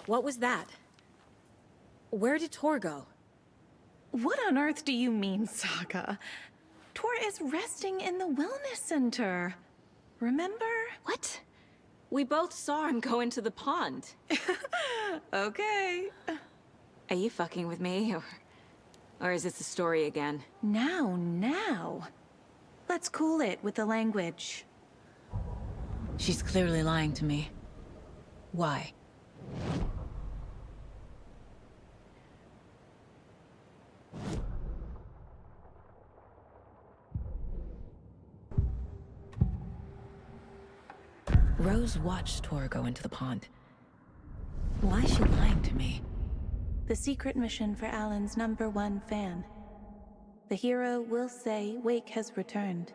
What was that? Where did Tor go? What on earth do you mean, Saga? Tor is resting in the wellness center. Remember? What? We both saw him go into the pond. Okay. Are you fucking with me, or is this a story again? Now. Let's cool it with the language. She's clearly lying to me. Why? Rose watched Tor go into the pond. Why is she lying to me? The secret mission for Alan's #1 fan. The hero will say Wake has returned.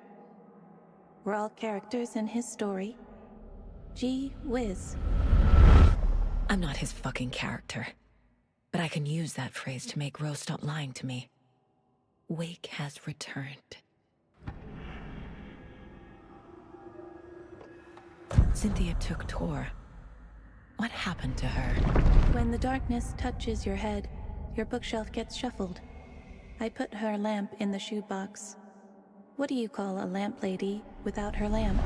We're all characters in his story. Gee whiz. I'm not his fucking character. But I can use that phrase to make Rose stop lying to me. Wake has returned. Cynthia took Tor. What happened to her? When the darkness touches your head, your bookshelf gets shuffled. I put her lamp in the shoebox. What do you call a lamp lady without her lamp?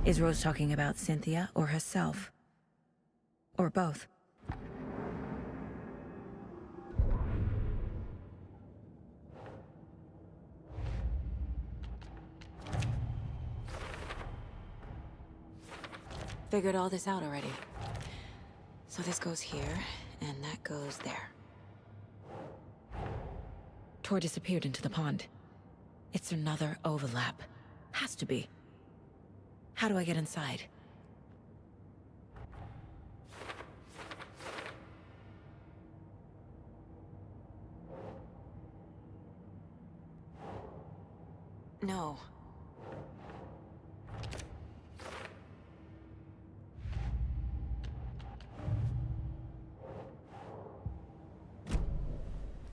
Is Rose talking about Cynthia or herself? Or both? Figured all this out already. So this goes here, and that goes there. Tor disappeared into the pond. It's another overlap. Has to be. How do I get inside? No.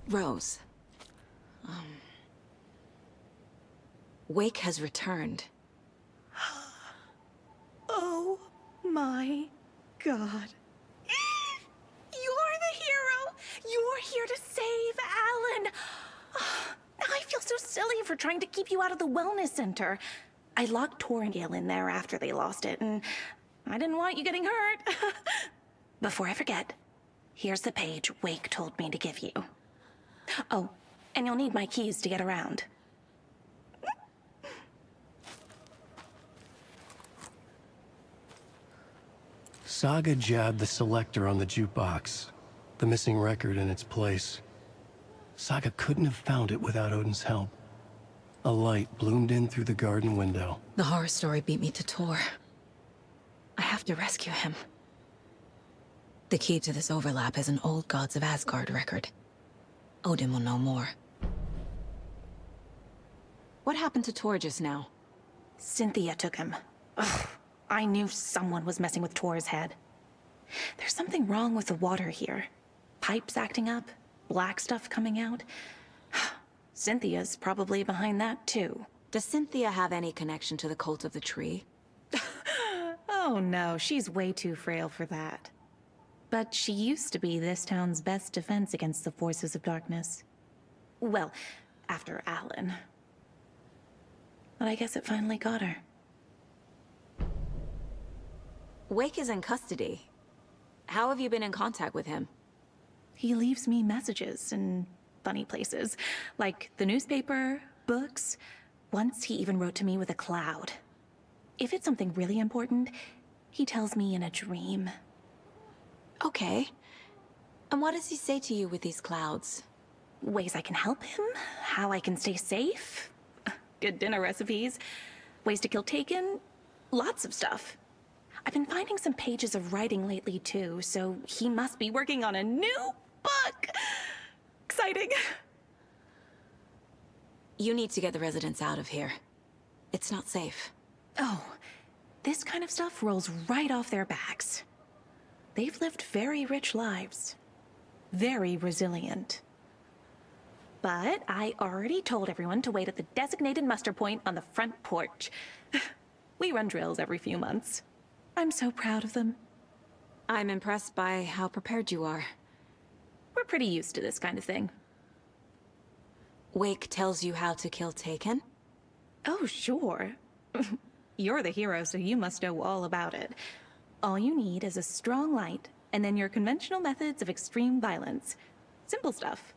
Rose. Wake has returned. Oh my God. You're the hero! You're here to save Alan! I feel so silly for trying to keep you out of the wellness center. I locked Nightingale in there after they lost it, and I didn't want you getting hurt. Before I forget, here's the page Wake told me to give you. Oh, and you'll need my keys to get around. Saga jabbed the selector on the jukebox, the missing record in its place. Saga couldn't have found it without Odin's help. A light bloomed in through the garden window. The horror story beat me to Tor. I have to rescue him. The key to this overlap is an old Gods of Asgard record. Odin will know more. What happened to Tor just now? Cynthia took him. Ugh, I knew someone was messing with Tor's head. There's something wrong with the water here. Pipes acting up, black stuff coming out. Cynthia's probably behind that too. Does Cynthia have any connection to the cult of the tree? Oh no, she's way too frail for that. But she used to be this town's best defense against the forces of darkness. Well, after Alan. But I guess it finally got her. Wake is in custody. How have you been in contact with him? He leaves me messages in funny places, like the newspaper, books. Once he even wrote to me with a cloud. If it's something really important, he tells me in a dream. Okay. And what does he say to you with these clouds? Ways I can help him, how I can stay safe, good dinner recipes, ways to kill Taken, lots of stuff. I've been finding some pages of writing lately too, so he must be working on a new book. Exciting. You need to get the residents out of here. It's not safe. Oh, this kind of stuff rolls right off their backs. They've lived very rich lives. Very resilient. But I already told everyone to wait at the designated muster point on the front porch. We run drills every few months. I'm so proud of them. I'm impressed by how prepared you are. We're pretty used to this kind of thing. Wake tells you how to kill Taken? Oh, sure. You're the hero, so you must know all about it. All you need is a strong light, and then your conventional methods of extreme violence. Simple stuff.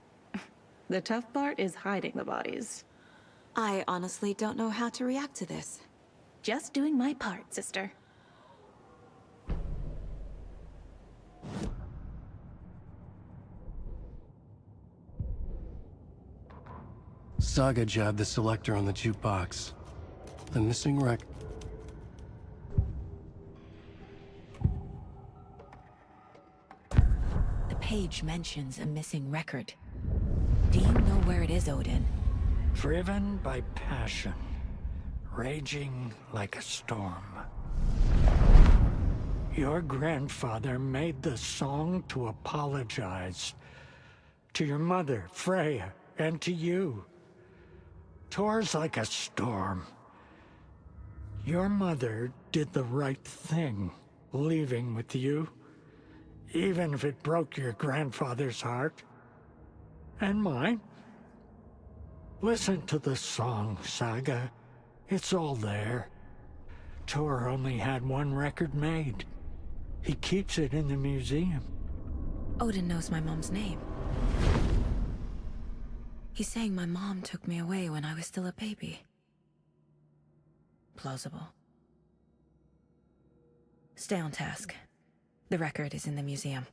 The tough part is hiding the bodies. I honestly don't know how to react to this. Just doing my part, sister. Saga jabbed the selector on the jukebox. The missing record. The page mentions a missing record. Do you know where it is, Odin? Driven by passion, raging like a storm. Your grandfather made the song to apologize. To your mother, Freya, and to you. Tor's like a storm. Your mother did the right thing, leaving with you. Even if it broke your grandfather's heart. And mine. Listen to the song, Saga. It's all there. Tor only had one record made. He keeps it in the museum. Odin knows my mom's name. He's saying my mom took me away when I was still a baby. Plausible. Stay on task. The record is in the museum.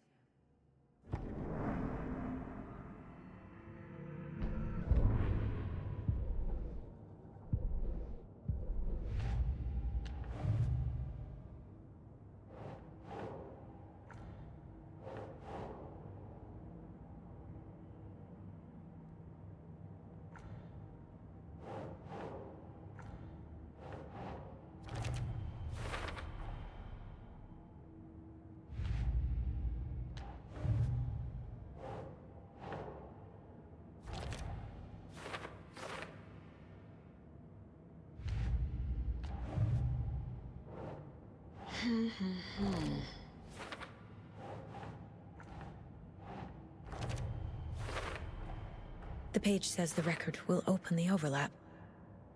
The page says the record will open the overlap.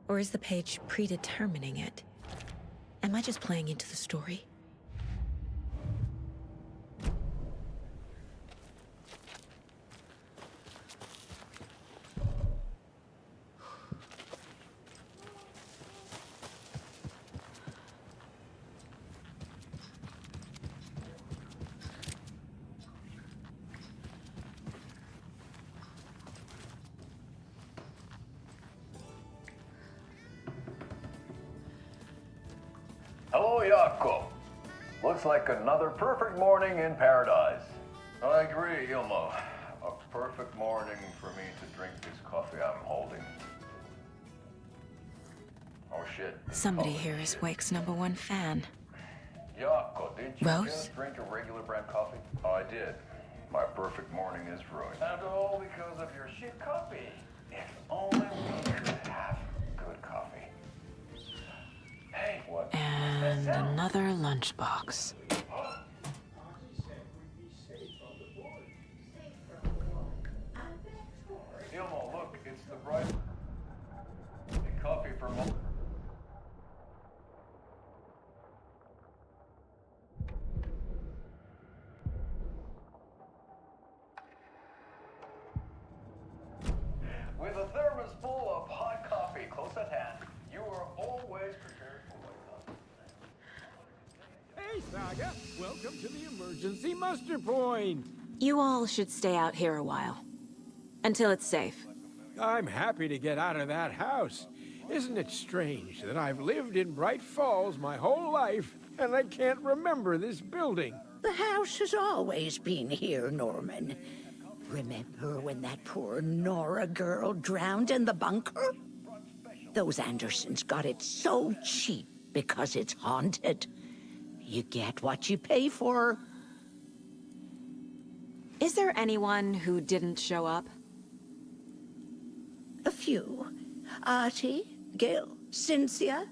Or is the page predetermining it? Am I just playing into the story? Hello, Jakob. Looks like another perfect morning in paradise. I agree, Ilmo. A perfect morning for me to drink this coffee I'm holding. Oh shit. Somebody here is Wake's #1 fan. Jakob, didn't you Rose? just drink a regular brand coffee? I did. My perfect morning is ruined. And all because of your shit coffee. If only we could have good coffee. Hey, what? And another lunchbox. Ilmo, look, it's the bright coffee from. With a thermos full of hot coffee close at hand, you are always prepared for what comes. Hey, Saga! Welcome to the emergency muster point! You all should stay out here a while. Until it's safe. I'm happy to get out of that house. Isn't it strange that I've lived in Bright Falls my whole life, and I can't remember this building? The house has always been here, Norman. Remember when that poor Nora girl drowned in the bunker? Those Andersons got it so cheap because it's haunted. You get what you pay for. Is there anyone who didn't show up? A few. Artie, Gil, Cynthia.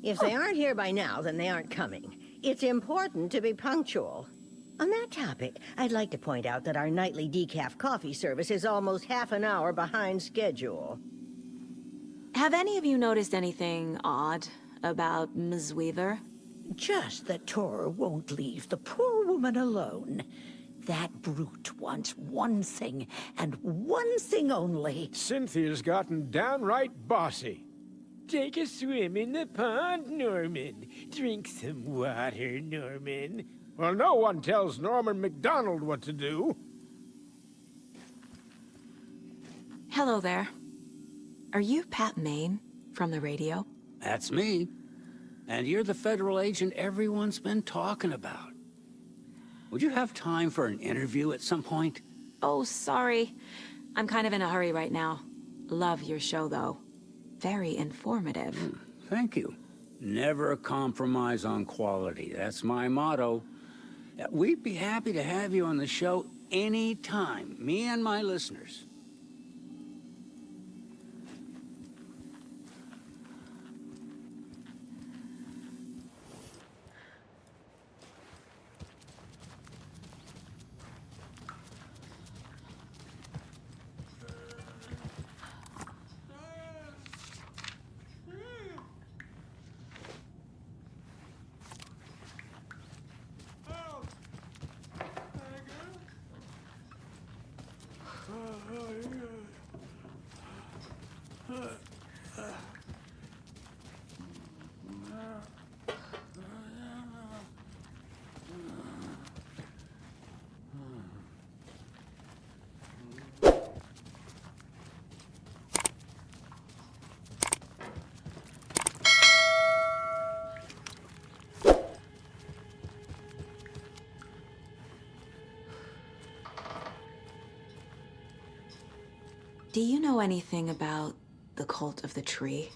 If they aren't here by now, then they aren't coming. It's important to be punctual. On that topic, I'd like to point out that our nightly decaf coffee service is almost half an hour behind schedule. Have any of you noticed anything odd about Ms. Weaver? Just that Tor won't leave the poor woman alone. That brute wants one thing, and one thing only. Cynthia's gotten downright bossy. Take a swim in the pond, Norman. Drink some water, Norman. Well, no one tells Norman MacDonald what to do. Hello there. Are you Pat Maine from the radio? That's me. And you're the federal agent everyone's been talking about. Would you have time for an interview at some point? Oh, sorry. I'm kind of in a hurry right now. Love your show, though. Very informative. Thank you. Never compromise on quality. That's my motto. We'd be happy to have you on the show anytime, me and my listeners. Do you know anything about the cult of the tree?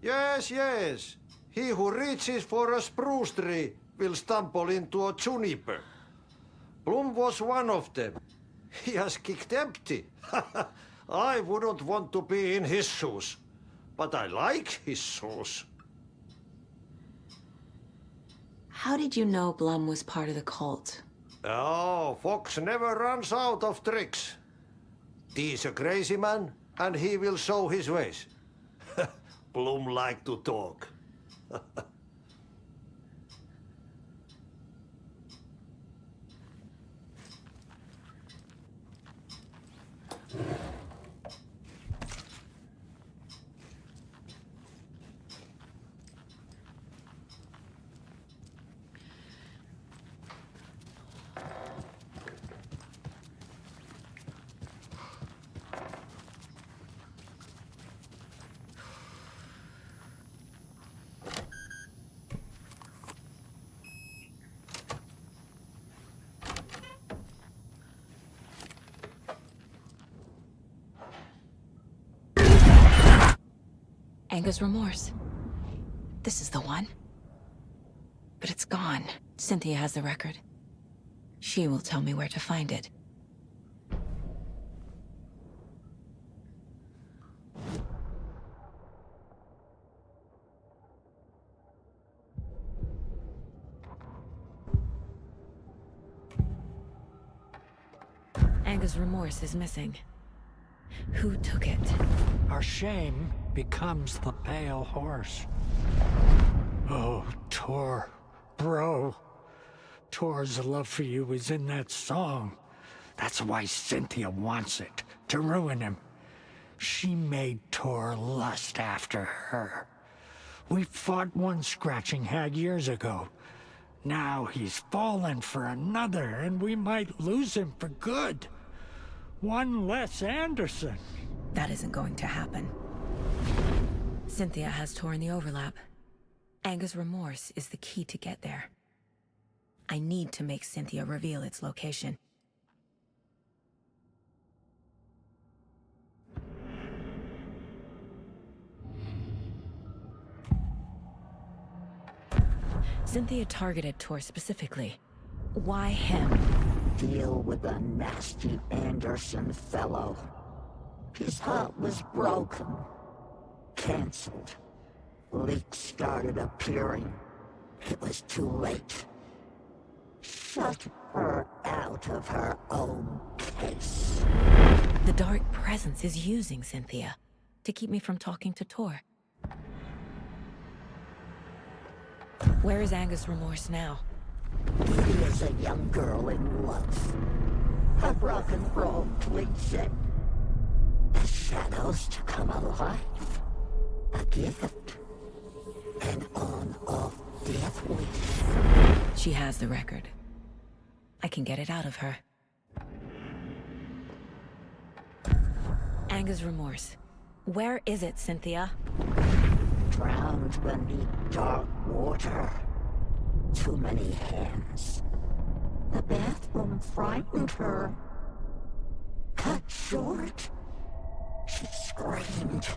Yes, yes. He who reaches for a spruce tree will stumble into a juniper. Bloom was one of them. He has kicked empty. I wouldn't want to be in his shoes. But I like his shoes. How did you know Blum was part of the cult? Oh, Fox never runs out of tricks. He's a crazy man, and he will show his ways. Bloom like to talk. Anger's Remorse. This is the one. But it's gone. Cynthia has the record. She will tell me where to find it. Anger's Remorse is missing. Who took it? Our shame becomes the pale horse. Oh, Tor, bro. Tor's love for you is in that song. That's why Cynthia wants it, to ruin him. She made Tor lust after her. We fought one scratching hag years ago. Now he's fallen for another, and we might lose him for good. One less Anderson. That isn't going to happen. Cynthia has torn the overlap. Anger's Remorse is the key to get there. I need to make Cynthia reveal its location. Cynthia targeted Tor specifically. Why him? Deal with the nasty Anderson fellow. His heart was broken. Cancelled. Leaks started appearing. It was too late. Shut her out of her own case. The dark presence is using Cynthia to keep me from talking to Tor. Where is Angus Remorse now? He is a young girl in love. A rock and roll cliche. The shadows to come alive. A gift. An on-off death wish. She has the record. I can get it out of her. Angus Remorse. Where is it, Cynthia? Drowned beneath dark water. Too many hands. The bathroom frightened her. Cut short. She screamed.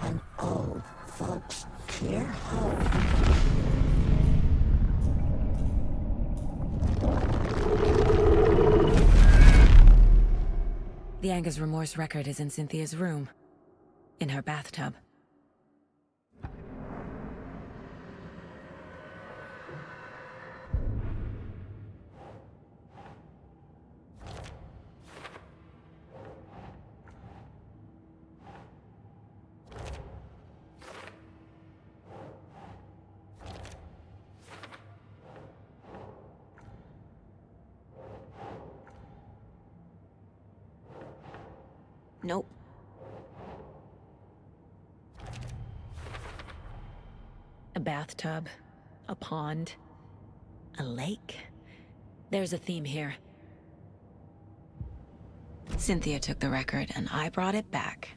An old folks' care home. The Angus Remorse record is in Cynthia's room. In her bathtub. Nope. A bathtub, a pond, a lake. There's a theme here. Cynthia took the record and I brought it back.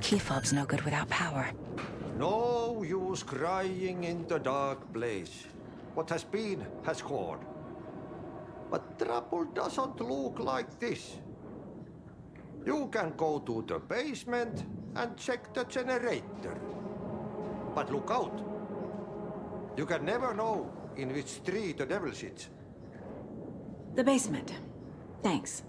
Key fob's no good without power. No use crying in the dark place. What has been has gone. But trouble doesn't look like this. You can go to the basement and check the generator. But look out. You can never know in which tree the devil sits. The basement. Thanks.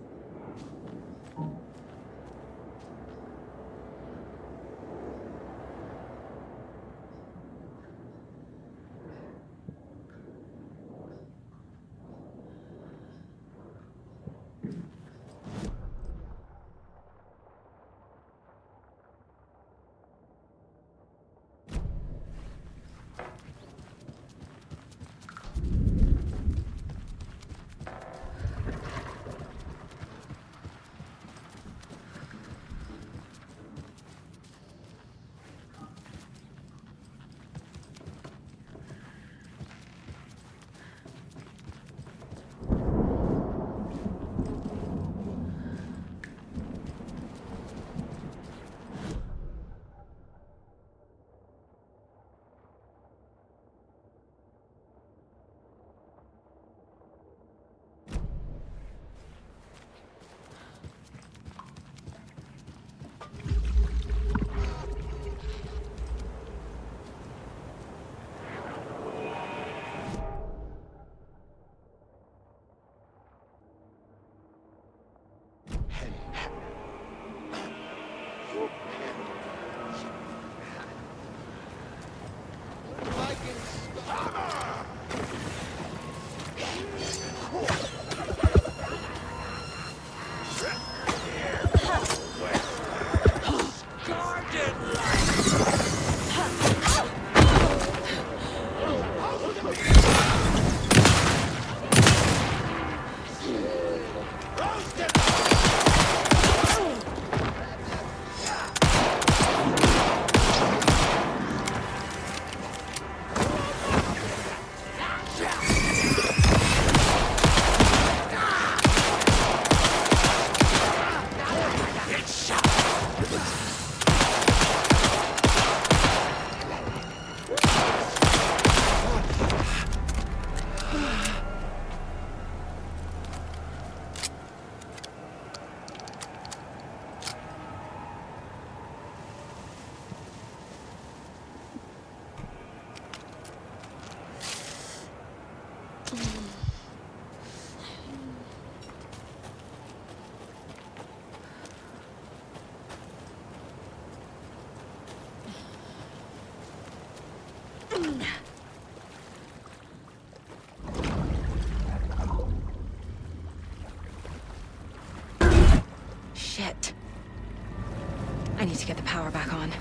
I need to get the power back on.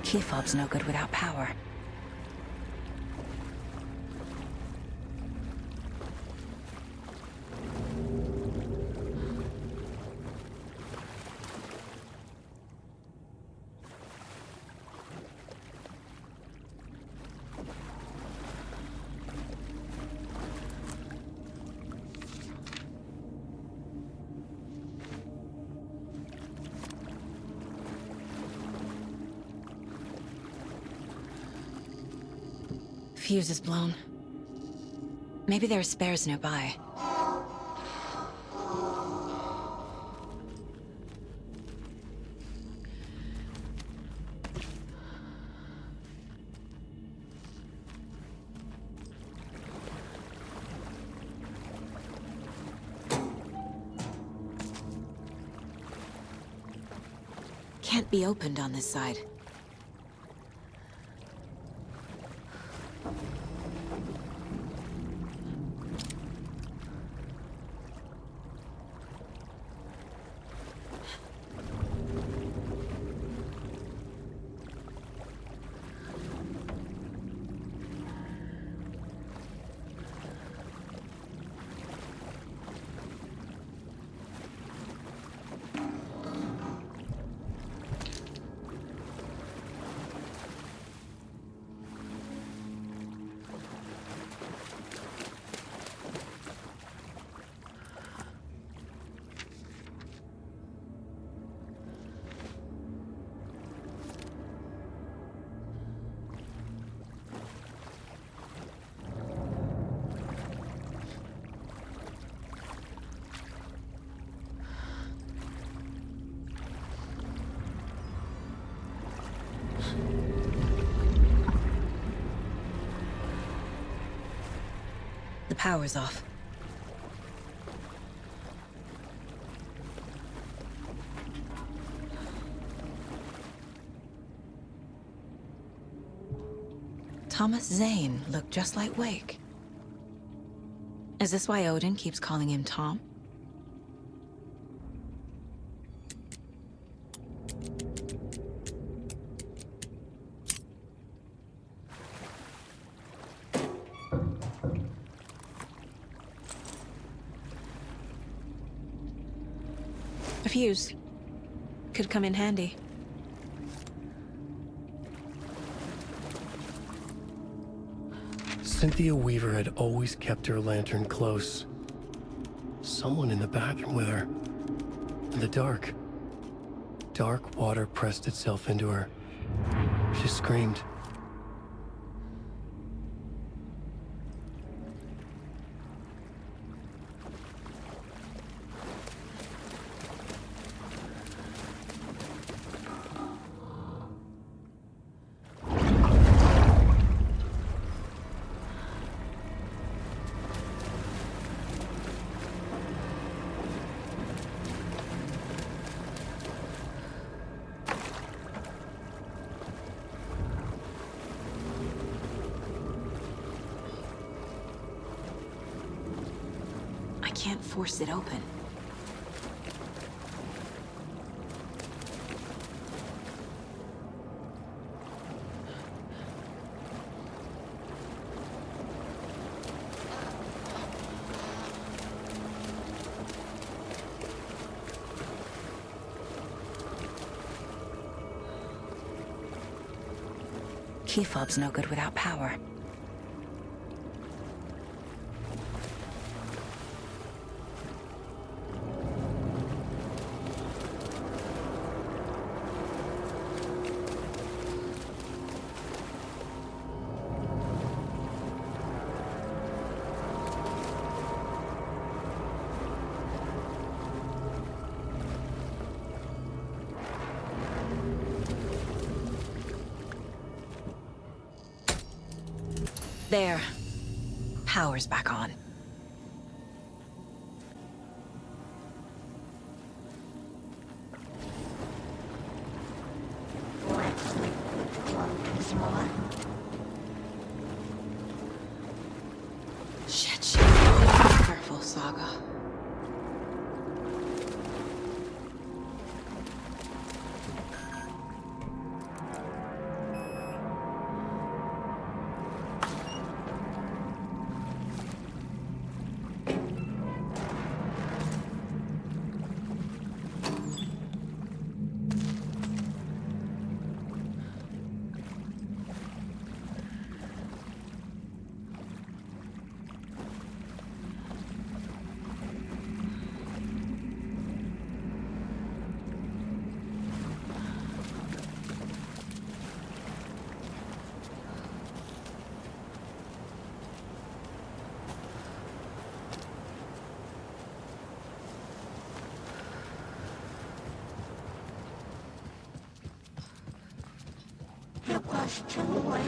Key fob's no good without power. Fuse is blown. Maybe there are spares nearby. Can't be opened on this side. The power's off. Thomas Zane looked just like Wake. Is this why Odin keeps calling him Tom? A fuse. Could come in handy. Cynthia Weaver had always kept her lantern close. Someone in the bathroom with her. In the dark. Dark water pressed itself into her. She screamed. Can't force it open. Key fob's no good without power. There. Power's back on. Let's lick the cloak more. Shit. Careful, Saga. was too late.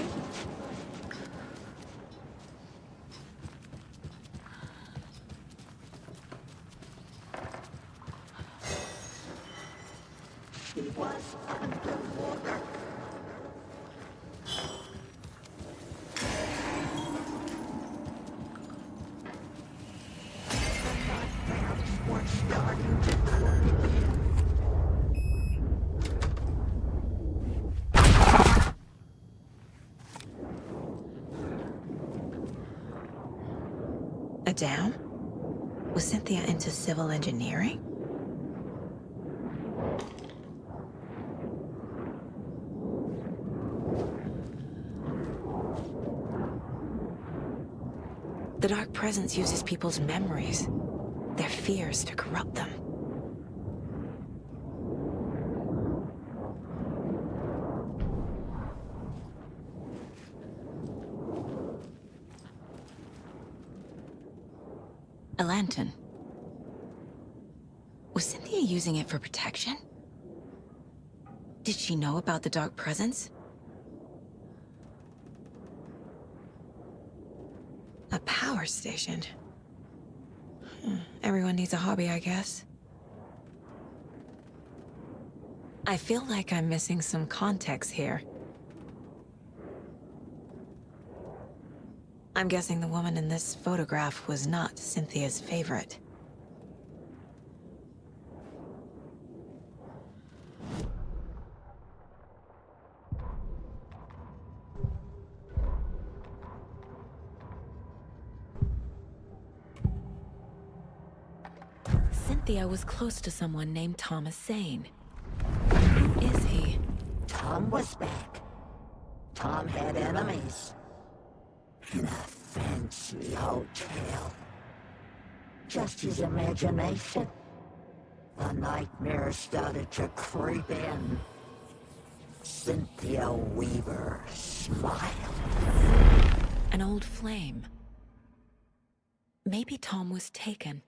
She was underwater. The nightmares were starting to come in. A dam? Was Cynthia into civil engineering? The Dark Presence uses people's memories, their fears to corrupt them. A lantern. Was Cynthia using it for protection? Did she know about the Dark Presence? A power station. Everyone needs a hobby, I guess. I feel like I'm missing some context here. I'm guessing the woman in this photograph was not Cynthia's favorite. Cynthia was close to someone named Thomas Zane. Who is he? Tom was back. Tom had enemies. In a fancy hotel. Just his imagination. The nightmare started to creep in. Cynthia Weaver smiled. An old flame. Maybe Tom was taken.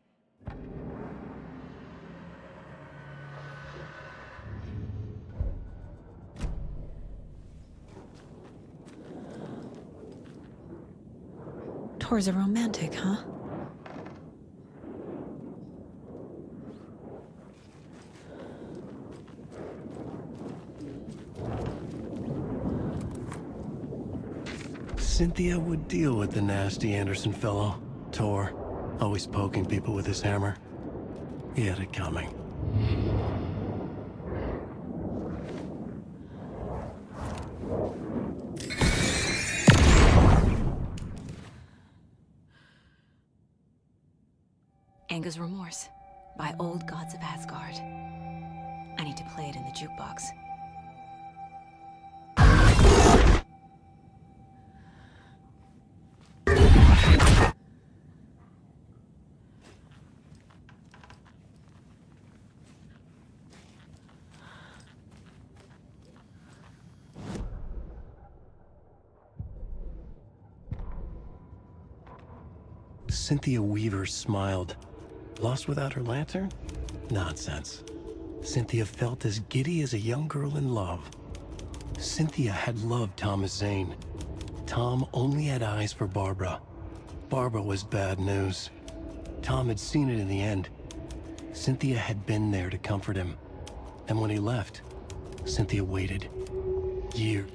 Tor's a romantic, huh? Cynthia would deal with the nasty Anderson fellow, Tor, always poking people with his hammer. He had it coming. Anger's Remorse by Old Gods of Asgard. I need to play it in the jukebox. Cynthia Weaver smiled. Lost without her lantern? Nonsense. Cynthia felt as giddy as a young girl in love. Cynthia had loved Thomas Zane. Tom only had eyes for Barbara. Barbara was bad news. Tom had seen it in the end. Cynthia had been there to comfort him. And when he left, Cynthia waited. Years.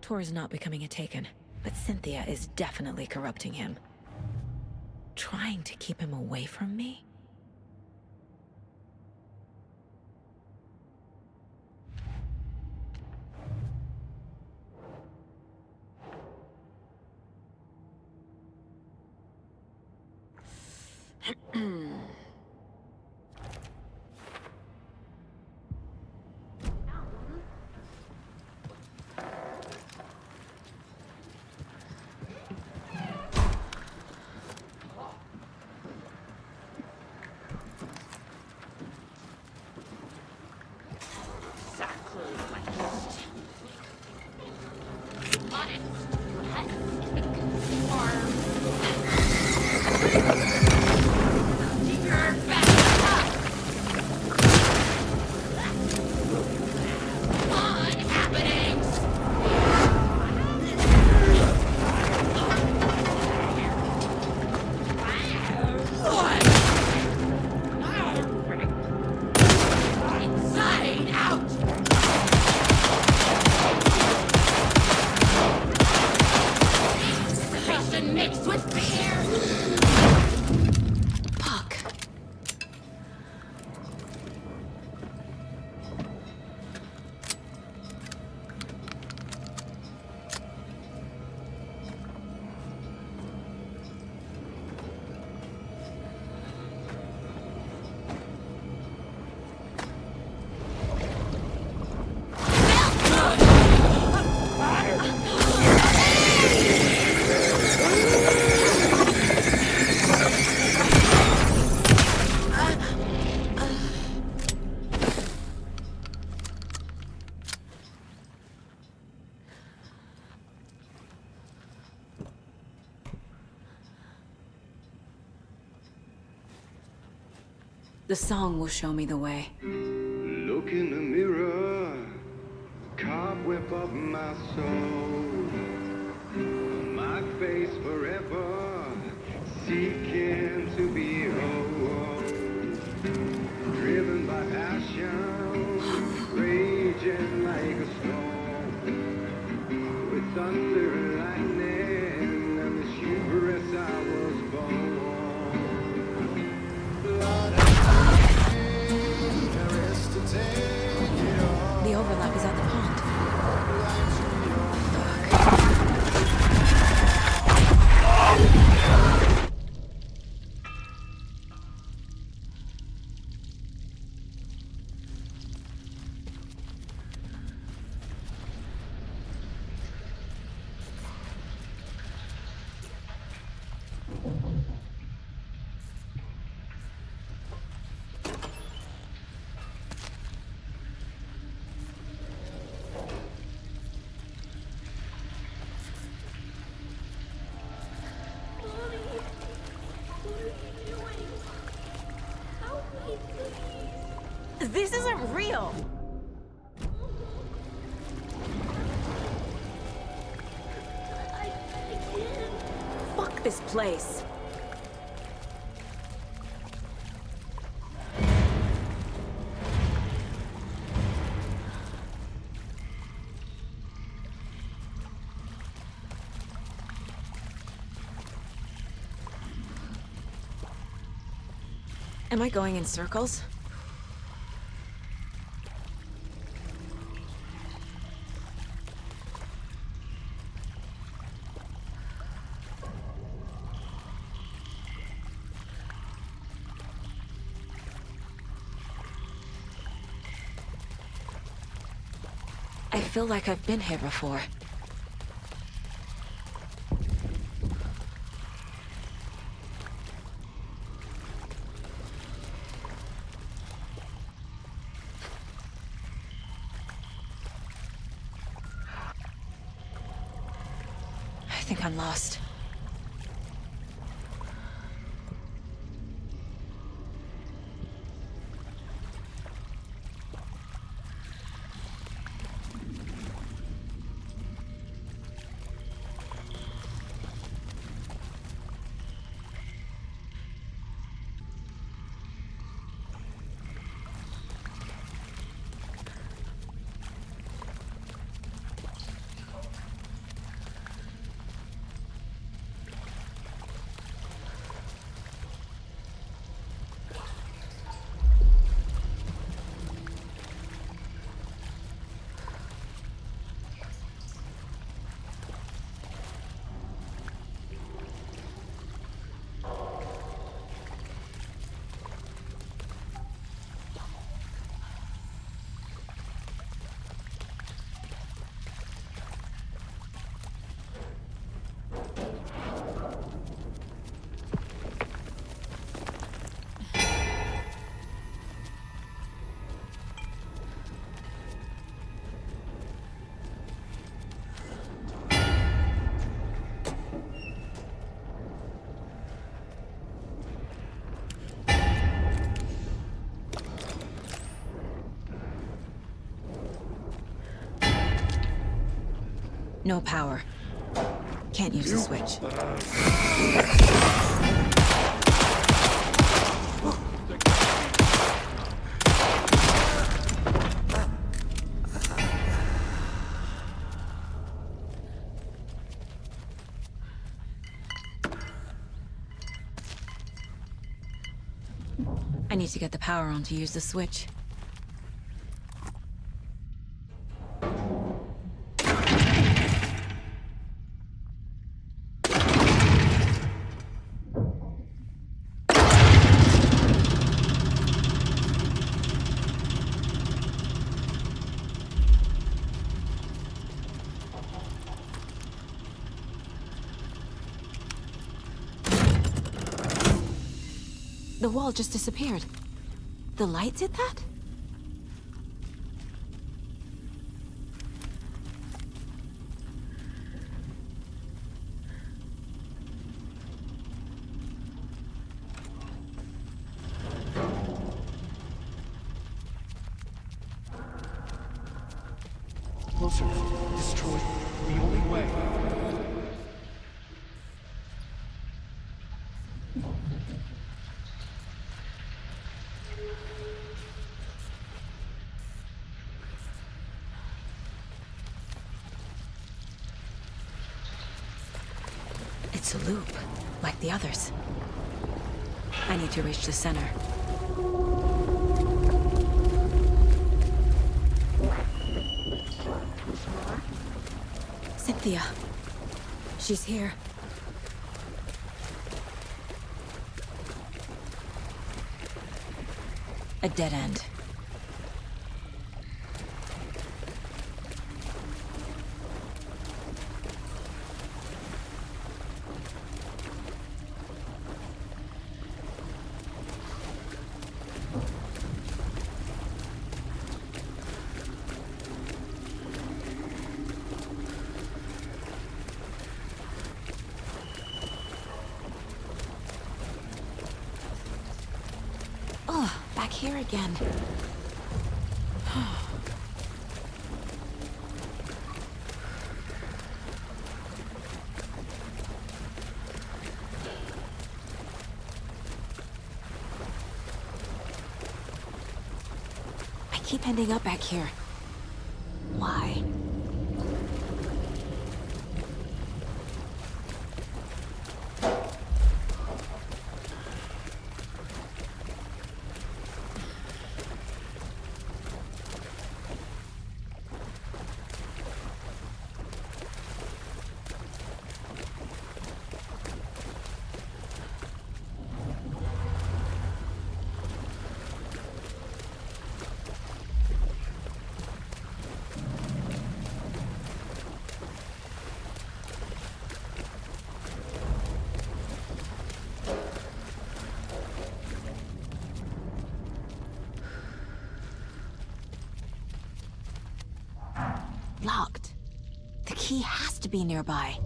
Tor is not becoming a Taken, but Cynthia is definitely corrupting him. Trying to keep him away from me? mixed with beer. Fuck. The song will show me the way. Look in the mirror, cobweb of my soul. My face forever, seeking to be whole. Driven by passion, raging like a storm. With thunder and lightning, and this hubris I was born. The overlap is at the pond. This isn't real. I can't. Fuck this place. Am I going in circles? I feel like I've been here before. I think I'm lost. No power. Can't use the switch. I need to get the power on to use the switch. The wall just disappeared. The light did that? Closer. Destroy. The only way. It's a loop, like the others. I need to reach the center. Cynthia. She's here. A dead end. Oh, back here again. I keep ending up back here. Why? Locked. The key has to be nearby.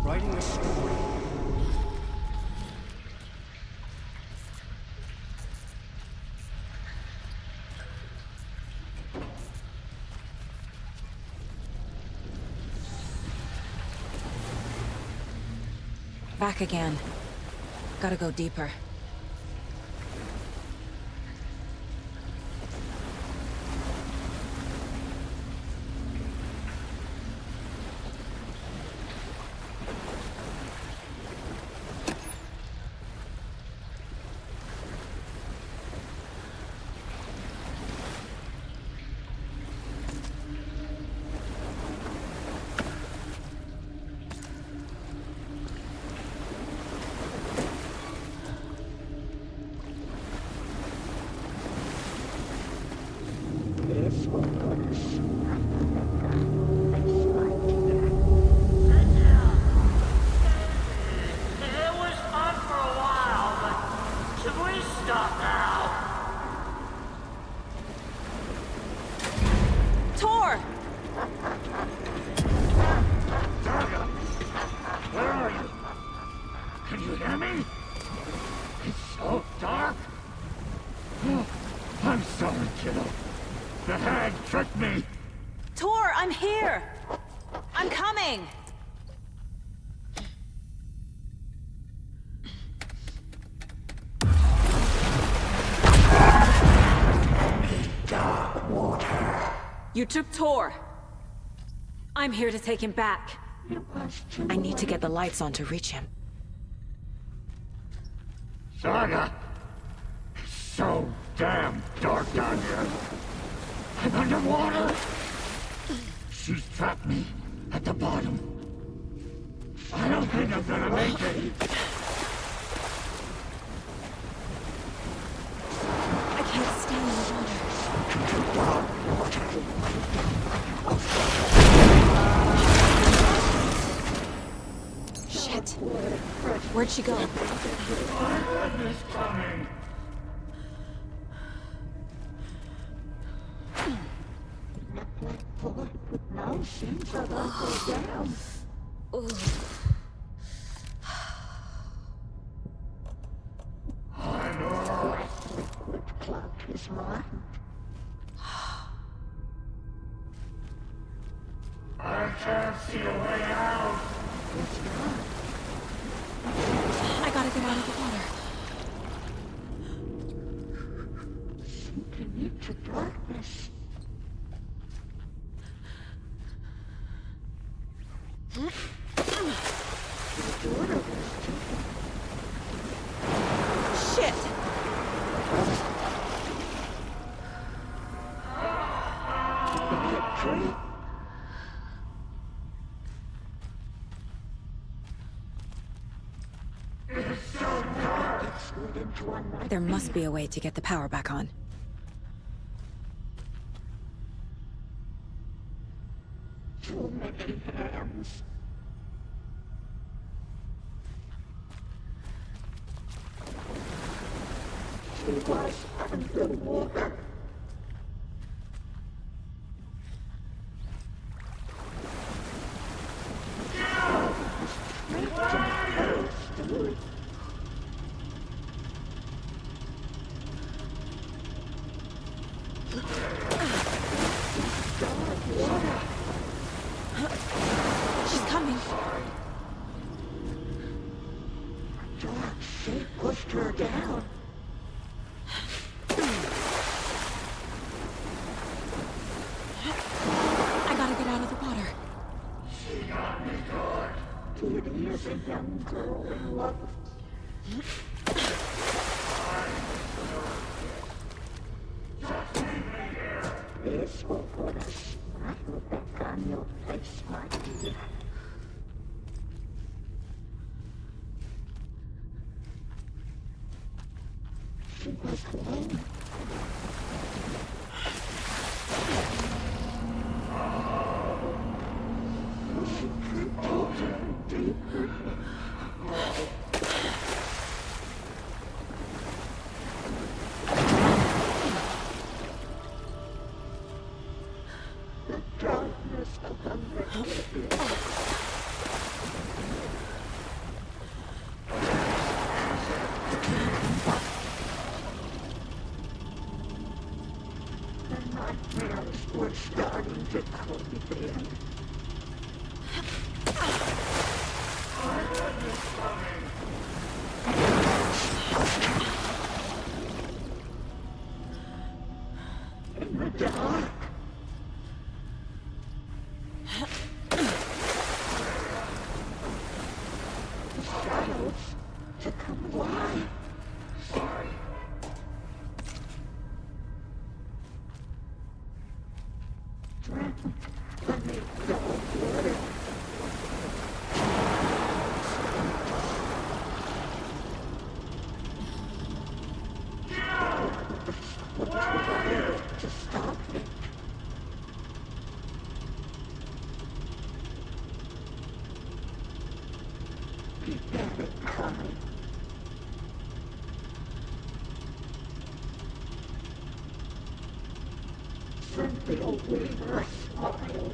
Writing a story. Back again. Gotta go deeper. You took Tor. I'm here to take him back. I need to get the lights on to reach him. Saga! It's so damn dark down here. I'm underwater. She's trapped me at the bottom. I don't think I'm gonna make it. I can't stay in the water. Shit. Where'd she go? Goodness coming. Now she's about to go down. What clock is mine? I can't see a way out. I gotta get out of the water. Sinking into darkness. Shit! There must be a way to get the power back on. Too many hands. She was underwater. She's coming. Dark shape pushed her down. I gotta get out of the water. She got me good. Kitty is a young girl in love. This will put a smile back on your face, my dear. She was alone. She crept deeper and deeper. The darkness of the starting to cave in. In the dark. The shadows to come alive. Sorry. Let me go. To stop it. Keep that coming. Cynthia Weaver smile.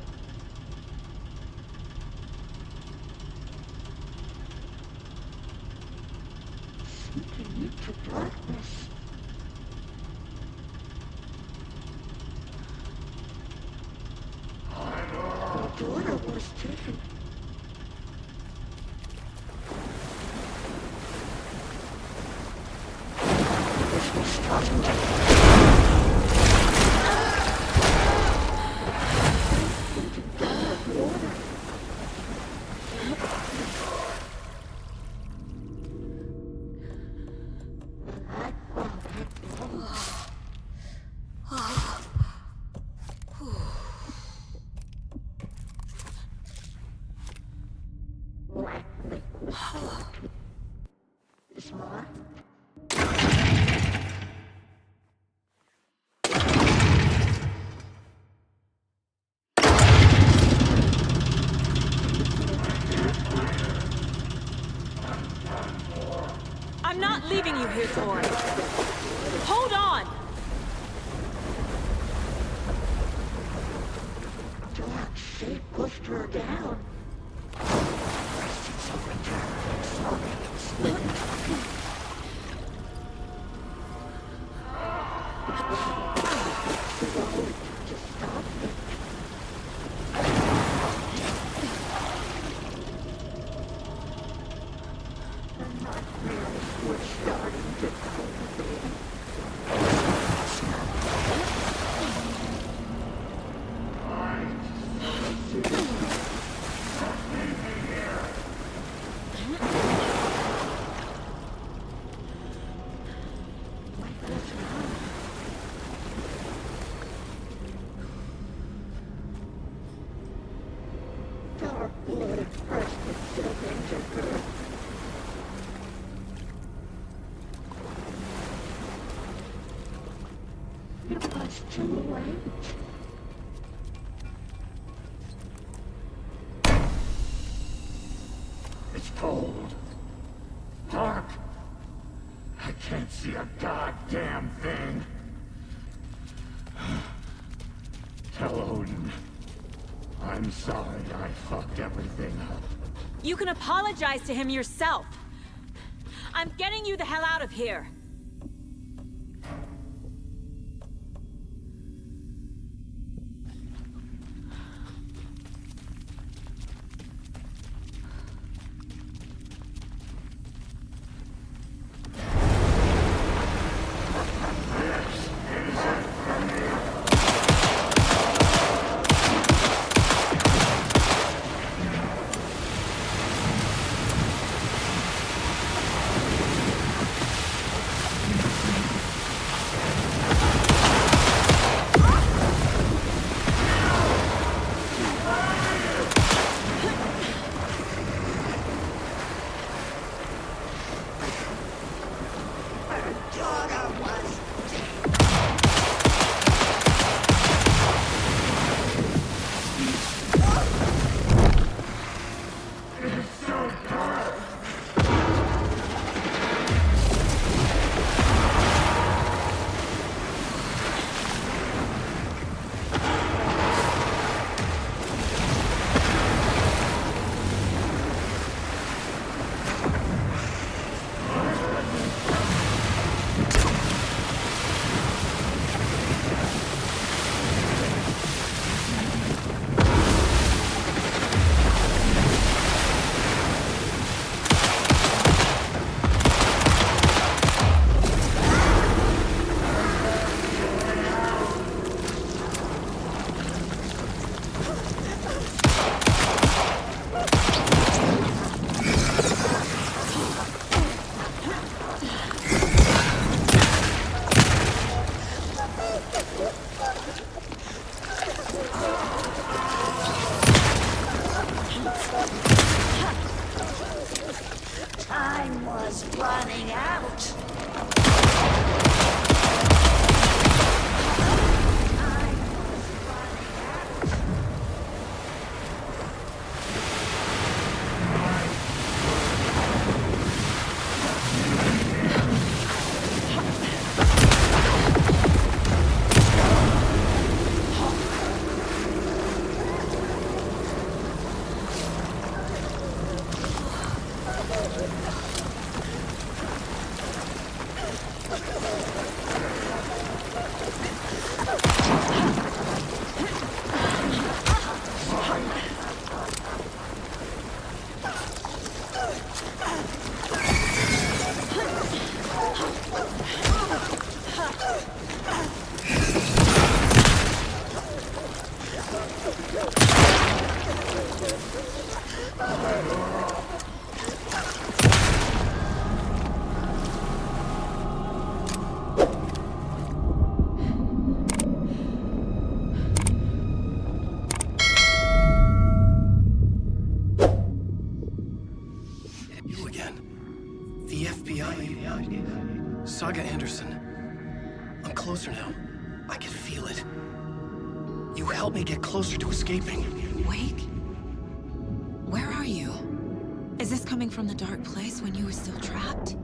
Sinking into darkness. My daughter was taken. This was starting to... I'm not leaving you here, Thorn. Hold on! Dark shape pushed her down. Dark blood pressed itself into her. It was too late. It's cold. Dark. I can't see a goddamn thing. Tell Odin. I'm sorry I fucked everything up. You can apologize to him yourself. I'm getting you the hell out of here. Time was running out. You again. The FBI. Saga Anderson. I'm closer now. I can feel it. You helped me get closer to escaping. Wake? Where are you? Is this coming from the dark place when you were still trapped?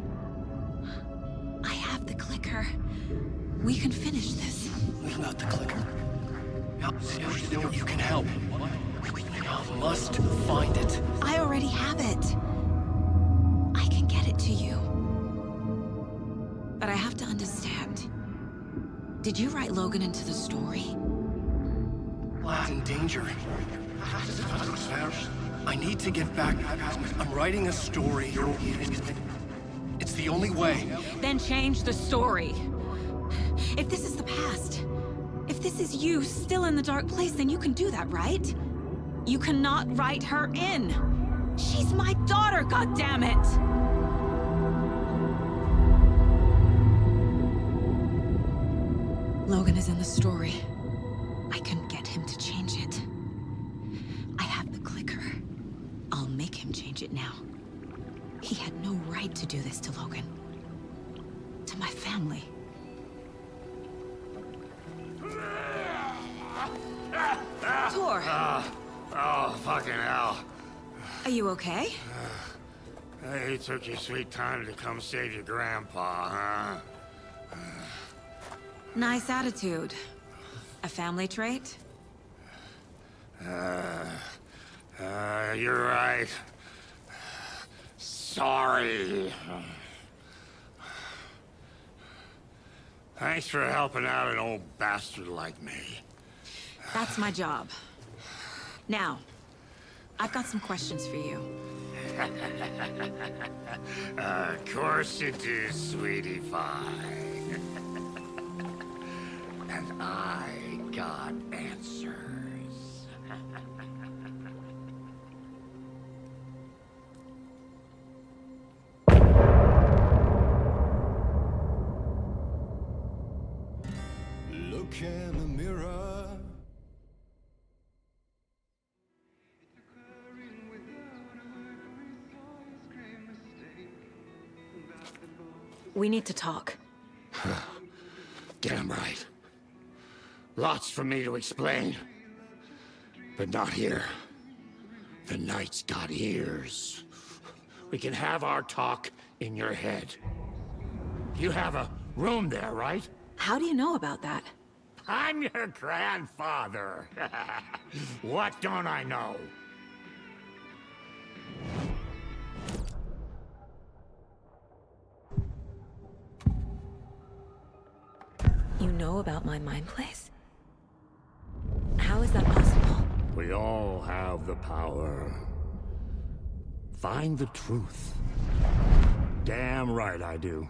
I have the clicker. We can finish this. Without the clicker? You can help. You must find it. I already have it. I can get it to you. But I have to understand. Did you write Logan into the story? Lad's in danger. I need to get back. I'm writing a story. It's the only way. Then change the story. If this is the past, if this is you still in the dark place, then you can do that, right? You cannot write her in. She's my daughter, goddammit! Logan is in the story. I can get him to change it. I have the clicker. I'll make him change it now. He had no right to do this to Logan. To my family. Tor! Oh, fucking hell. Are you okay? Hey, took your sweet time to come save your grandpa, huh? Nice attitude. A family trait? You're right. Sorry. Thanks for helping out an old bastard like me. That's my job. Now, I've got some questions for you. Of course you do, sweetie pie. And I got answers. Look in the mirror. We need to talk. Damn right. Lots for me to explain. But not here. The night's got ears. We can have our talk in your head. You have a room there, right? How do you know about that? I'm your grandfather. What don't I know? You know about my mind place? How is that possible? We all have the power. Find the truth. Damn right I do.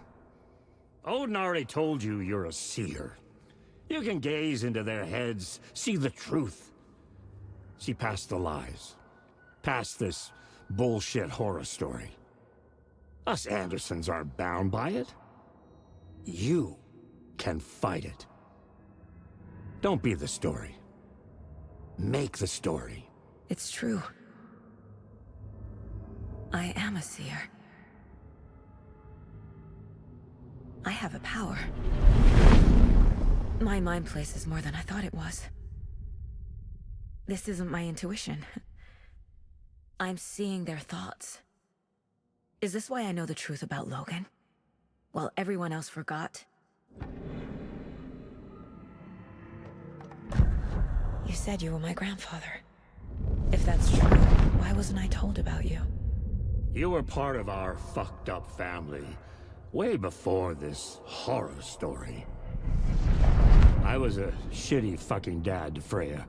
Odin already told you you're a seer. You can gaze into their heads, see the truth. See past the lies. Past this bullshit horror story. Us Andersons aren't bound by it. You can fight it. Don't be the story. Make the story. It's true. I am a seer. I have a power. My mind place is more than I thought it was. This isn't my intuition. I'm seeing their thoughts. Is this why I know the truth about Logan? While everyone else forgot? You said you were my grandfather. If that's true, why wasn't I told about you? You were part of our fucked up family, way before this horror story. I was a shitty fucking dad to Freya.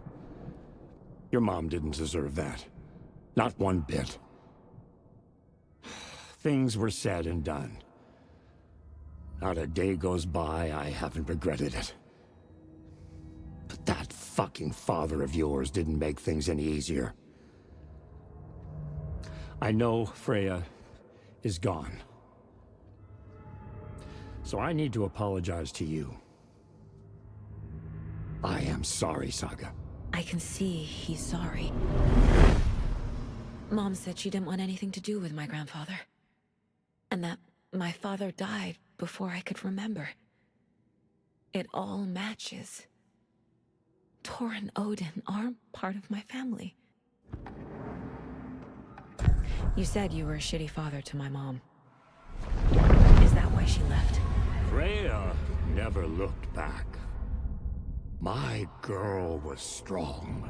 Your mom didn't deserve that. Not one bit. Things were said and done. Not a day goes by I haven't regretted it. But that fucking father of yours didn't make things any easier. I know Freya is gone. So I need to apologize to you. I am sorry, Saga. I can see he's sorry. Mom said she didn't want anything to do with my grandfather. And that my father died before I could remember. It all matches. Tor and Odin are part of my family. You said you were a shitty father to my mom. Is that why she left? Freya never looked back. My girl was strong.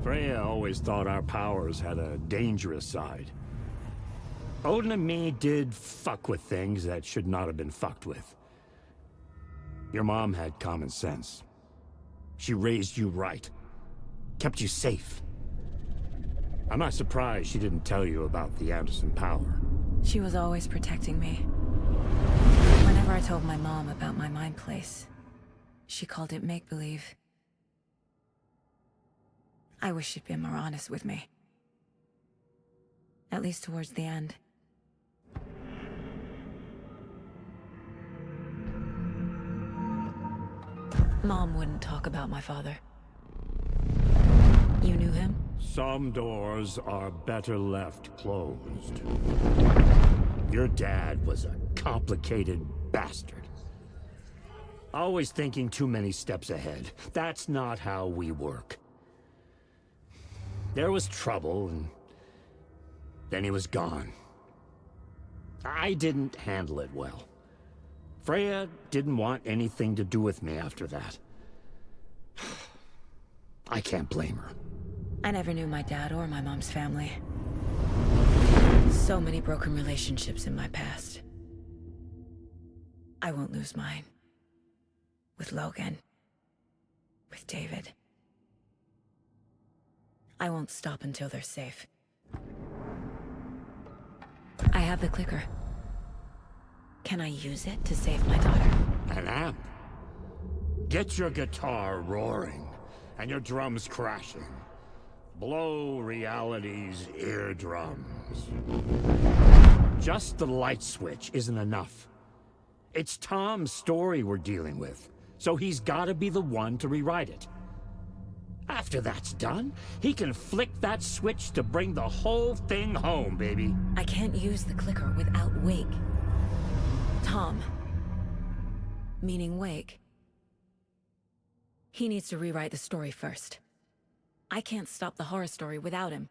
Freya always thought our powers had a dangerous side. Odin and me did fuck with things that should not have been fucked with. Your mom had common sense. She raised you right. Kept you safe. I'm not surprised she didn't tell you about the Anderson power. She was always protecting me. Whenever I told my mom about my mind place, she called it make-believe. I wish she'd been more honest with me. At least towards the end. Mom wouldn't talk about my father. You knew him? Some doors are better left closed. Your dad was a complicated bastard. Always thinking too many steps ahead. That's not how we work. There was trouble, and then he was gone. I didn't handle it well. Freya didn't want anything to do with me after that. I can't blame her. I never knew my dad or my mom's family. So many broken relationships in my past. I won't lose mine. With Logan. With David. I won't stop until they're safe. I have the clicker. Can I use it to save my daughter? An amp? Get your guitar roaring, and your drums crashing. Blow reality's eardrums. Just the light switch isn't enough. It's Tom's story we're dealing with, so he's gotta be the one to rewrite it. After that's done, he can flick that switch to bring the whole thing home, baby. I can't use the clicker without Wake. Tom. Meaning Wake. He needs to rewrite the story first. I can't stop the horror story without him.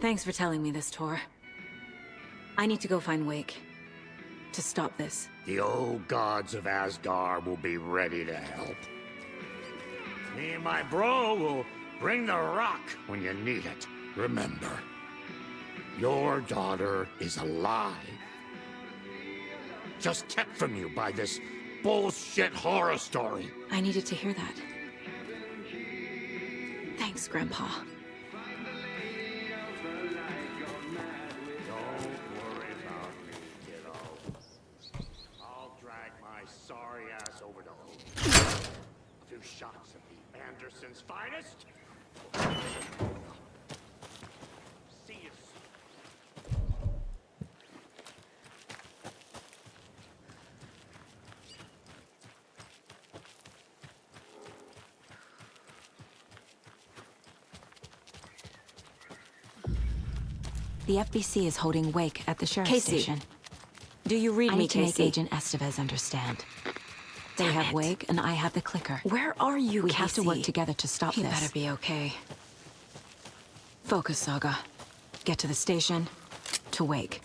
Thanks for telling me this, Tor. I need to go find Wake. To stop this. The old gods of Asgard will be ready to help. Me and my bro will bring the rock when you need it. Remember, your daughter is alive. Just kept from you by this bullshit horror story. I needed to hear that. Thanks, Grandpa. over to Hope. A few shots of the Anderson's finest. See you soon. The FBC is holding wake at the sheriff's Casey, station. do you read I me, need to make Casey? Agent Estevez understand. They Damn have it. wake, and I have the clicker. Where are you, We Casey? have to work together to stop He this. better be okay. Focus, Saga. Get to the station, to wake.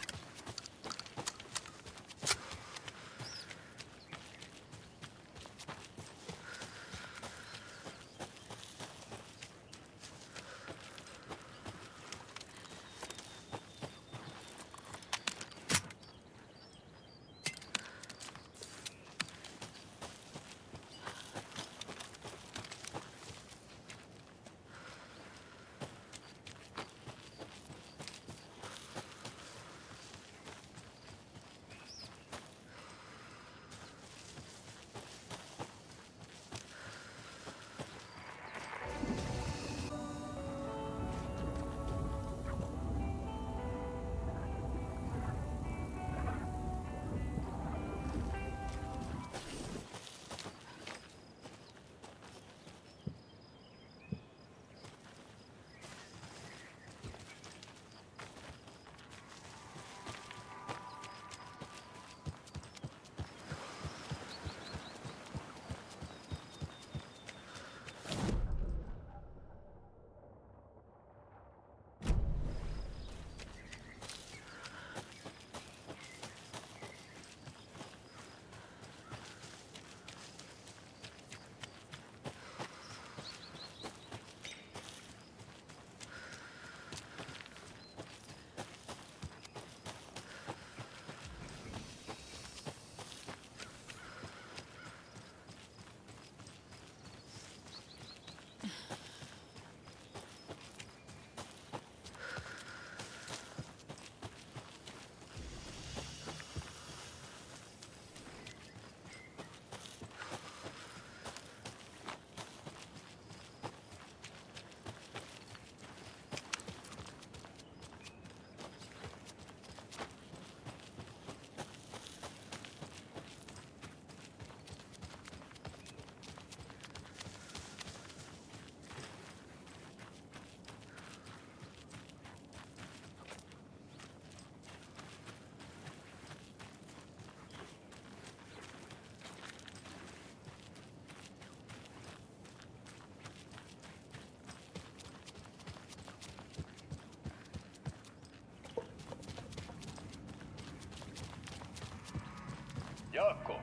Yako,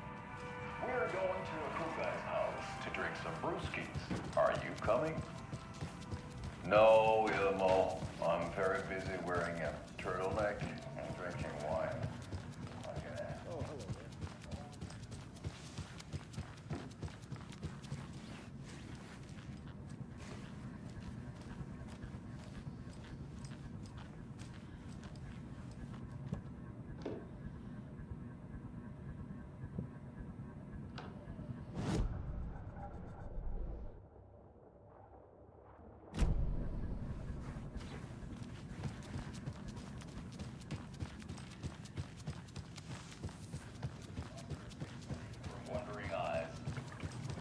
we're going to a cool guy's house to drink some brewskis. Are you coming? No, Ilmo. I'm very busy wearing a turtleneck and drinking wine. I can ask. Oh, hello there.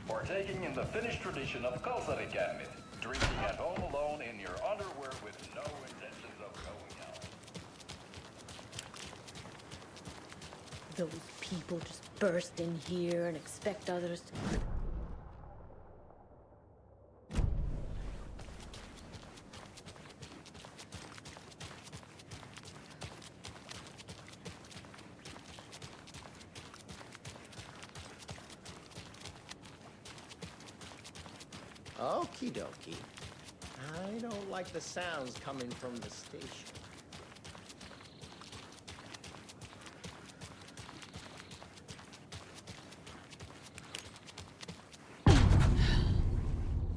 Partaking in the Finnish tradition of kalsarikämmit, drinking at home alone in your underwear with no intentions of going out. Those people just burst in here and expect others to... Okie dokie. I don't like the sounds coming from the station.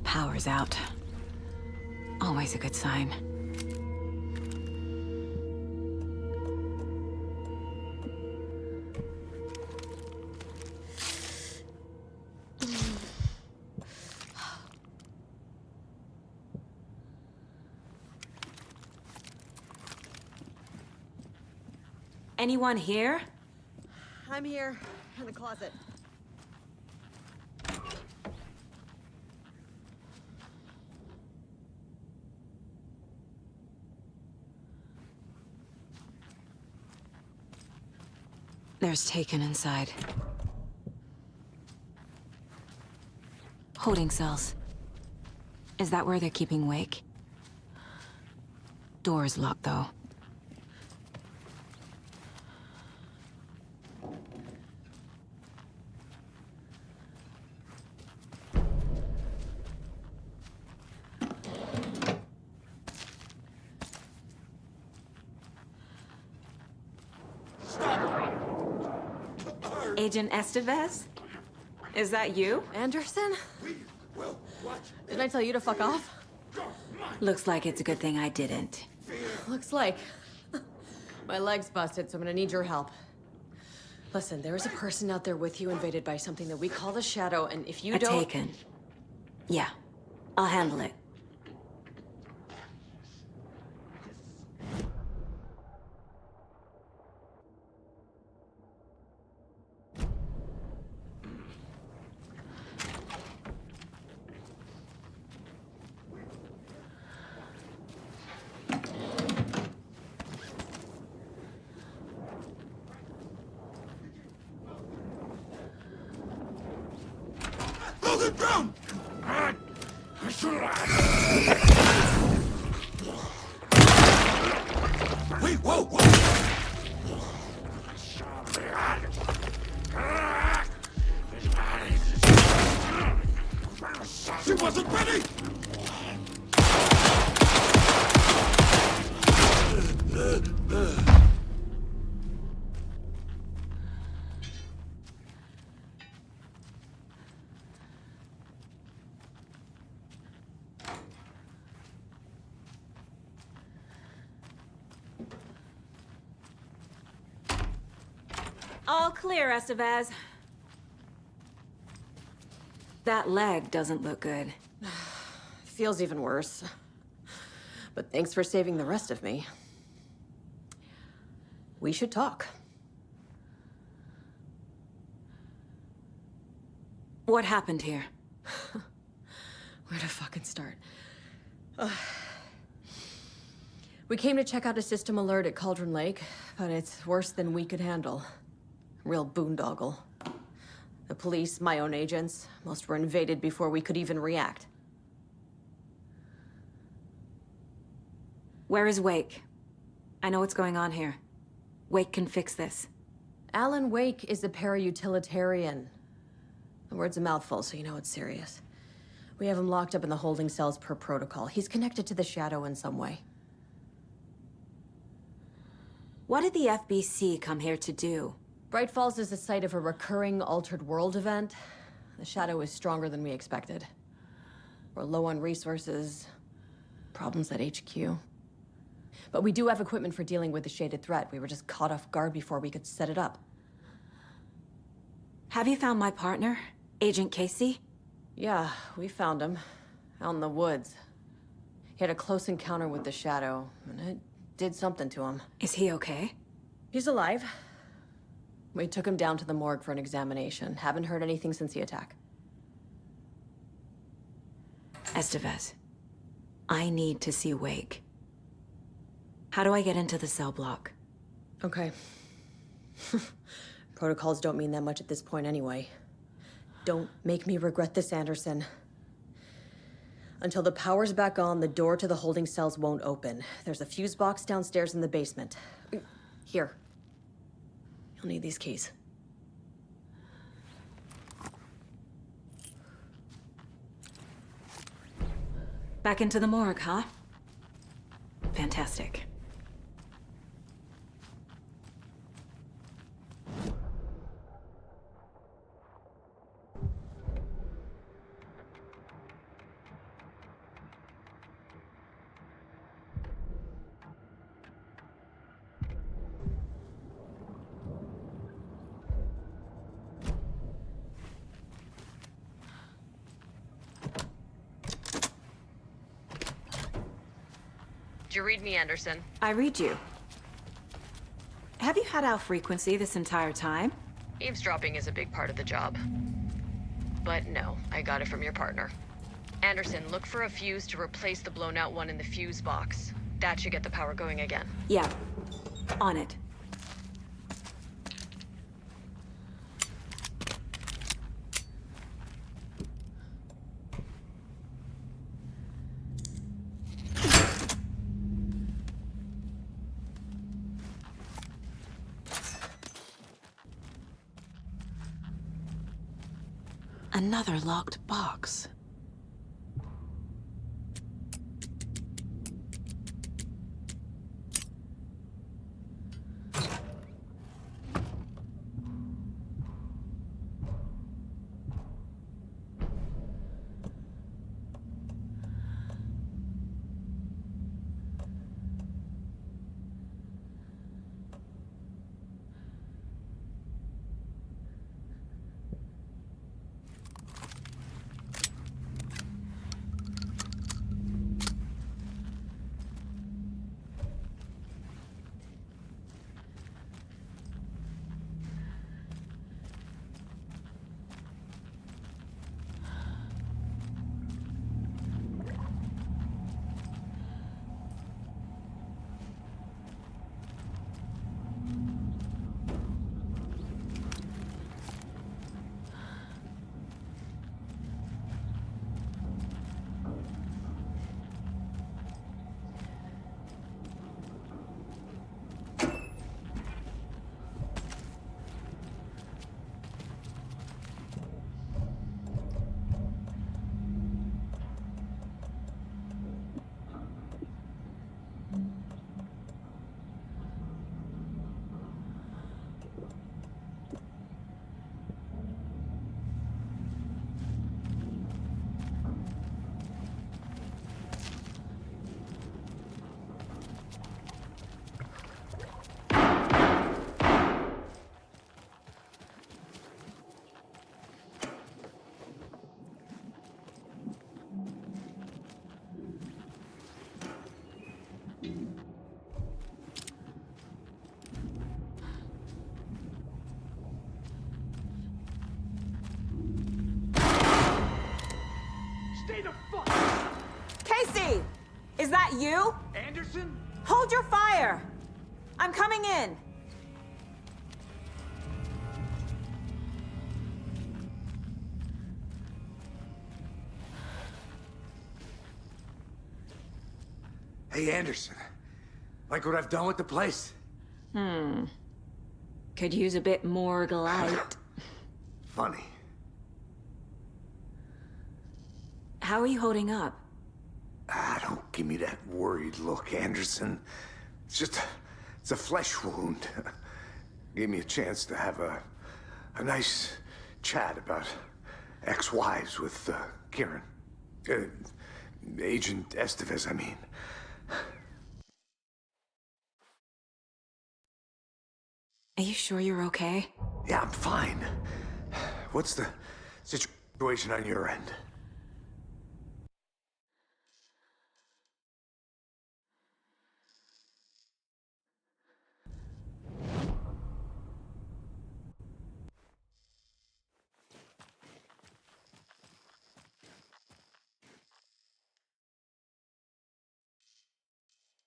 Power's out. Always a good sign. Anyone here? I'm here, in the closet. There's Taken inside. Holding cells. Is that where they're keeping Wake? Door's locked, though. Agent Estevez? Is that you? Anderson? Didn't I tell you to fuck off? Looks like it's a good thing I didn't. Looks like. My leg's busted, so I'm gonna need your help. Listen, there is a person out there with you invaded by something that we call the Shadow, and if you don't... Taken. Yeah, I'll handle it. She wasn't ready! All clear, Estevez. That leg doesn't look good. Feels even worse. But thanks for saving the rest of me. We should talk. What happened here? Where to fucking start? We came to check out a system alert at Cauldron Lake, but it's worse than we could handle. Real boondoggle. The police, my own agents, most were invaded before we could even react. Where is Wake? I know what's going on here. Wake can fix this. Alan Wake is a para-utilitarian. The word's a mouthful, so you know it's serious. We have him locked up in the holding cells per protocol. He's connected to the Shadow in some way. What did the FBC come here to do? Bright Falls is the site of a recurring altered world event. The Shadow is stronger than we expected. We're low on resources, problems at HQ. But we do have equipment for dealing with the shaded threat. We were just caught off guard before we could set it up. Have you found my partner, Agent Casey? Yeah, we found him. Out in the woods. He had a close encounter with the Shadow, and it did something to him. Is he okay? He's alive. We took him down to the morgue for an examination. Haven't heard anything since the attack. Estevez, I need to see Wake. How do I get into the cell block? Okay. Protocols don't mean that much at this point anyway. Don't make me regret this, Anderson. Until the power's back on, the door to the holding cells won't open. There's a fuse box downstairs in the basement. Here. You'll need these keys. Back into the morgue, huh? Fantastic. Did you read me, Anderson? I read you. Have you had Al frequency this entire time? Eavesdropping is a big part of the job. But no, I got it from your partner. Anderson, look for a fuse to replace the blown out one in the fuse box. That should get the power going again. Yeah. On it. Another locked box. Casey! Is that you? Anderson? Hold your fire! I'm coming in! Hey, Anderson. Like what I've done with the place? Could use a bit more light. Funny. How are you holding up? Don't give me that worried look, Anderson. It's a flesh wound. Gave me a chance to have a nice chat about ex-wives with Kieran. Agent Estevez, I mean. Are you sure you're okay? Yeah, I'm fine. What's the situation on your end?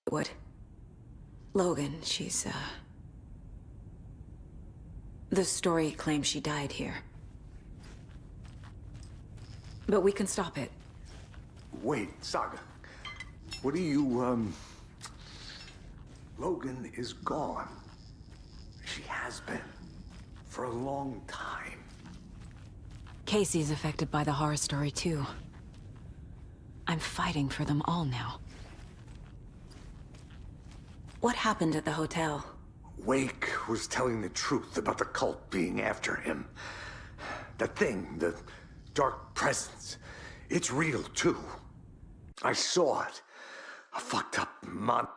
What? Logan, she's, The story claims she died here. But we can stop it. Wait, Saga. What do you, Logan is gone. She has been. For a long time. Casey's affected by the horror story, too. I'm fighting for them all now. What happened at the hotel? Wake was telling the truth about the cult being after him. The thing, the dark presence, it's real too. I saw it. A fucked up mon...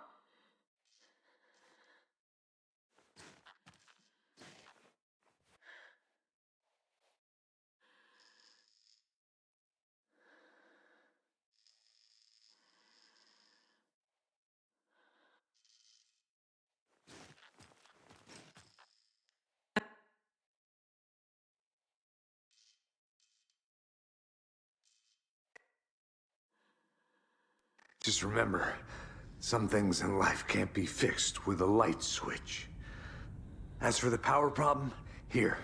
Just remember, some things in life can't be fixed with a light switch. As for the power problem, here.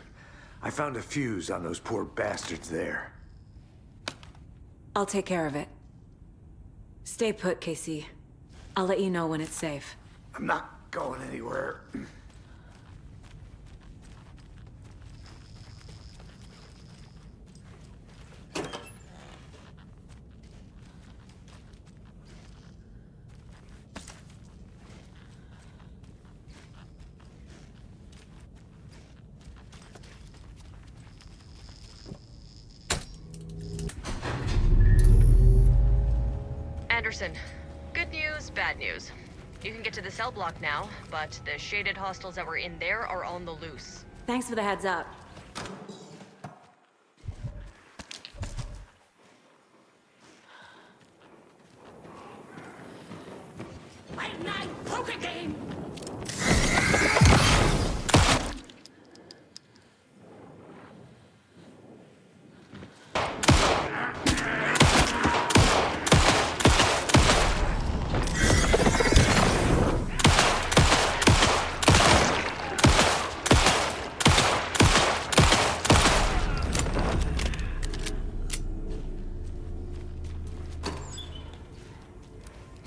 I found a fuse on those poor bastards there. I'll take care of it. Stay put, Casey. I'll let you know when it's safe. I'm not going anywhere. Anderson, good news, bad news. You can get to the cell block now, but the shaded hostiles that were in there are on the loose. Thanks for the heads up. Late night poker game!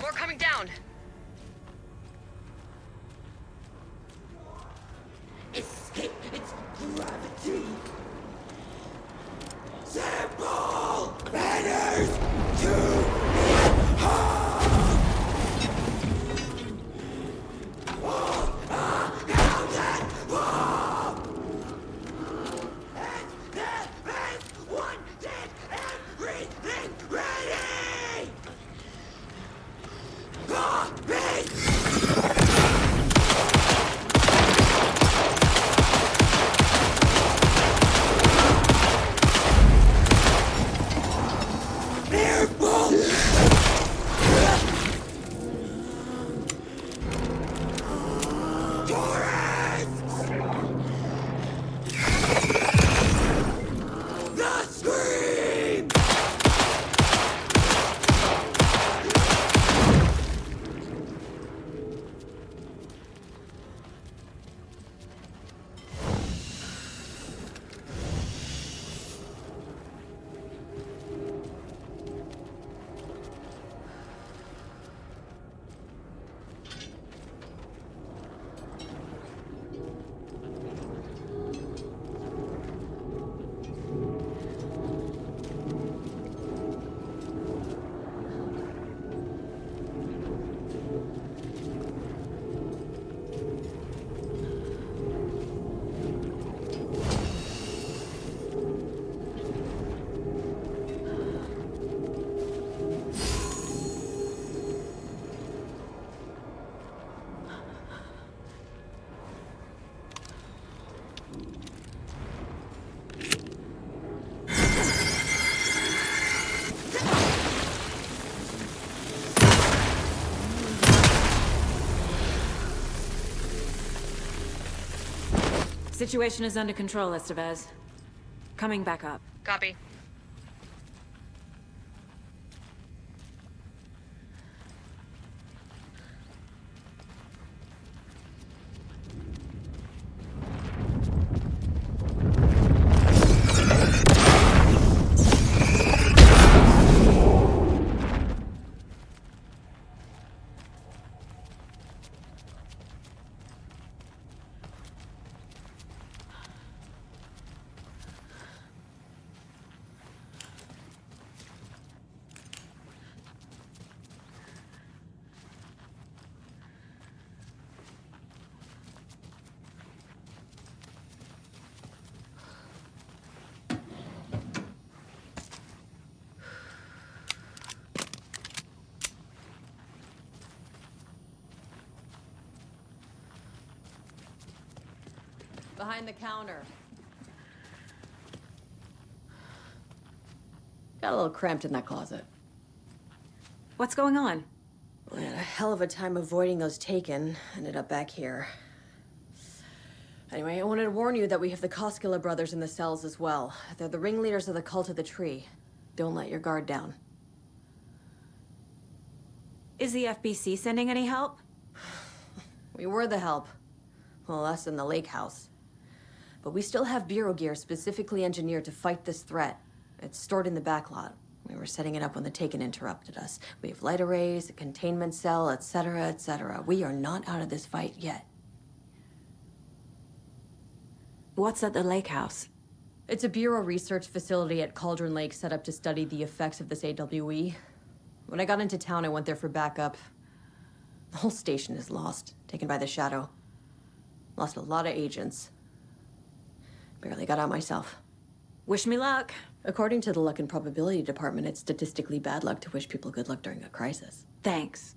More coming down. Escape its gravity. Simple manners to Situation is under control, Estevez. Coming back up. Copy. Behind the counter. Got a little cramped in that closet. What's going on? We had a hell of a time avoiding those taken. Ended up back here. Anyway, I wanted to warn you that we have the Koskela brothers in the cells as well. They're the ringleaders of the Cult of the Tree. Don't let your guard down. Is the FBC sending any help? We were the help. Well, us in the lake house. But we still have Bureau gear specifically engineered to fight this threat. It's stored in the backlot. We were setting it up when the Taken interrupted us. We have light arrays, a containment cell, etc., etc. We are not out of this fight yet. What's at the lake house? It's a Bureau research facility at Cauldron Lake set up to study the effects of this AWE. When I got into town, I went there for backup. The whole station is lost, taken by the Shadow. Lost a lot of agents. Barely got out myself. Wish me luck. According to the Luck and Probability Department, it's statistically bad luck to wish people good luck during a crisis. Thanks.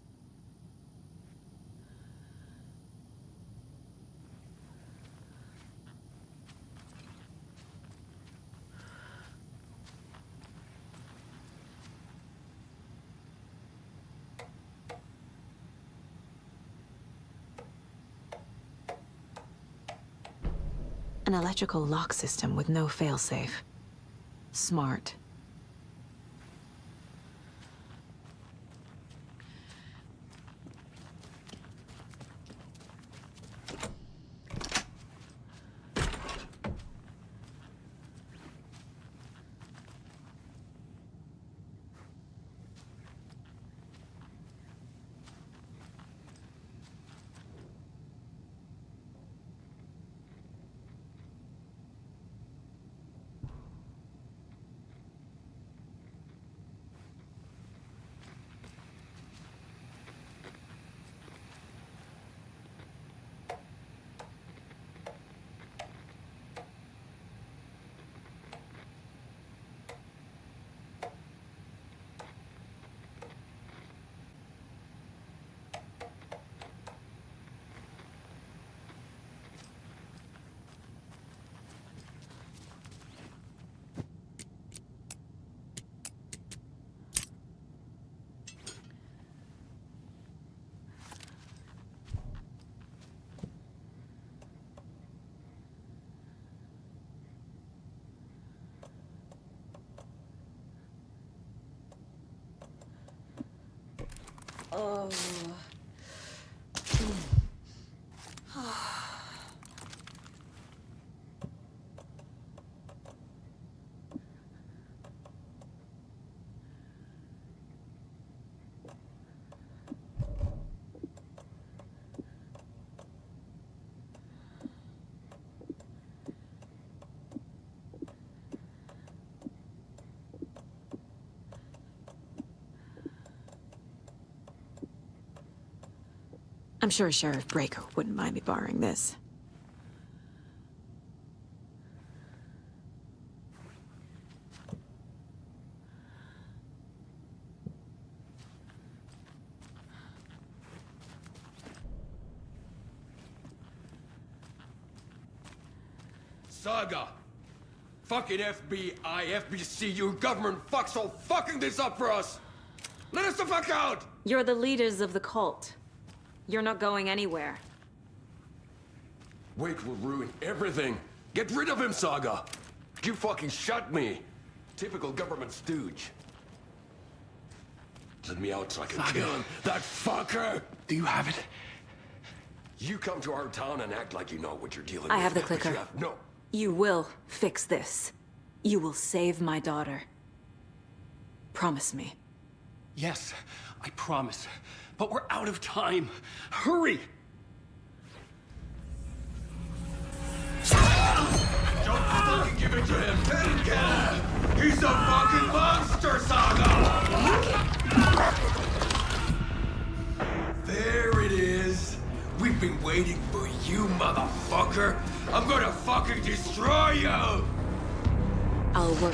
An electrical lock system with no failsafe. Smart. Oh. I'm sure Sheriff Breaker wouldn't mind me borrowing this. Saga! Fucking FBI, FBC, you government fucks all fucking this up for us! Let us the fuck out! You're the leaders of the cult. You're not going anywhere. Wake will ruin everything. Get rid of him, Saga! You fucking shut me! Typical government stooge. Let me out so I can kill him. That fucker! Do you have it? You come to our town and act like you know what you're dealing with. I have the but clicker. you have no. You will fix this. You will save my daughter. Promise me. Yes, I promise. But we're out of time. Hurry! Don't fucking give it to him! Take him! He's a fucking monster, Saga! There it is! We've been waiting for you, motherfucker! I'm gonna fucking destroy you! I'll work.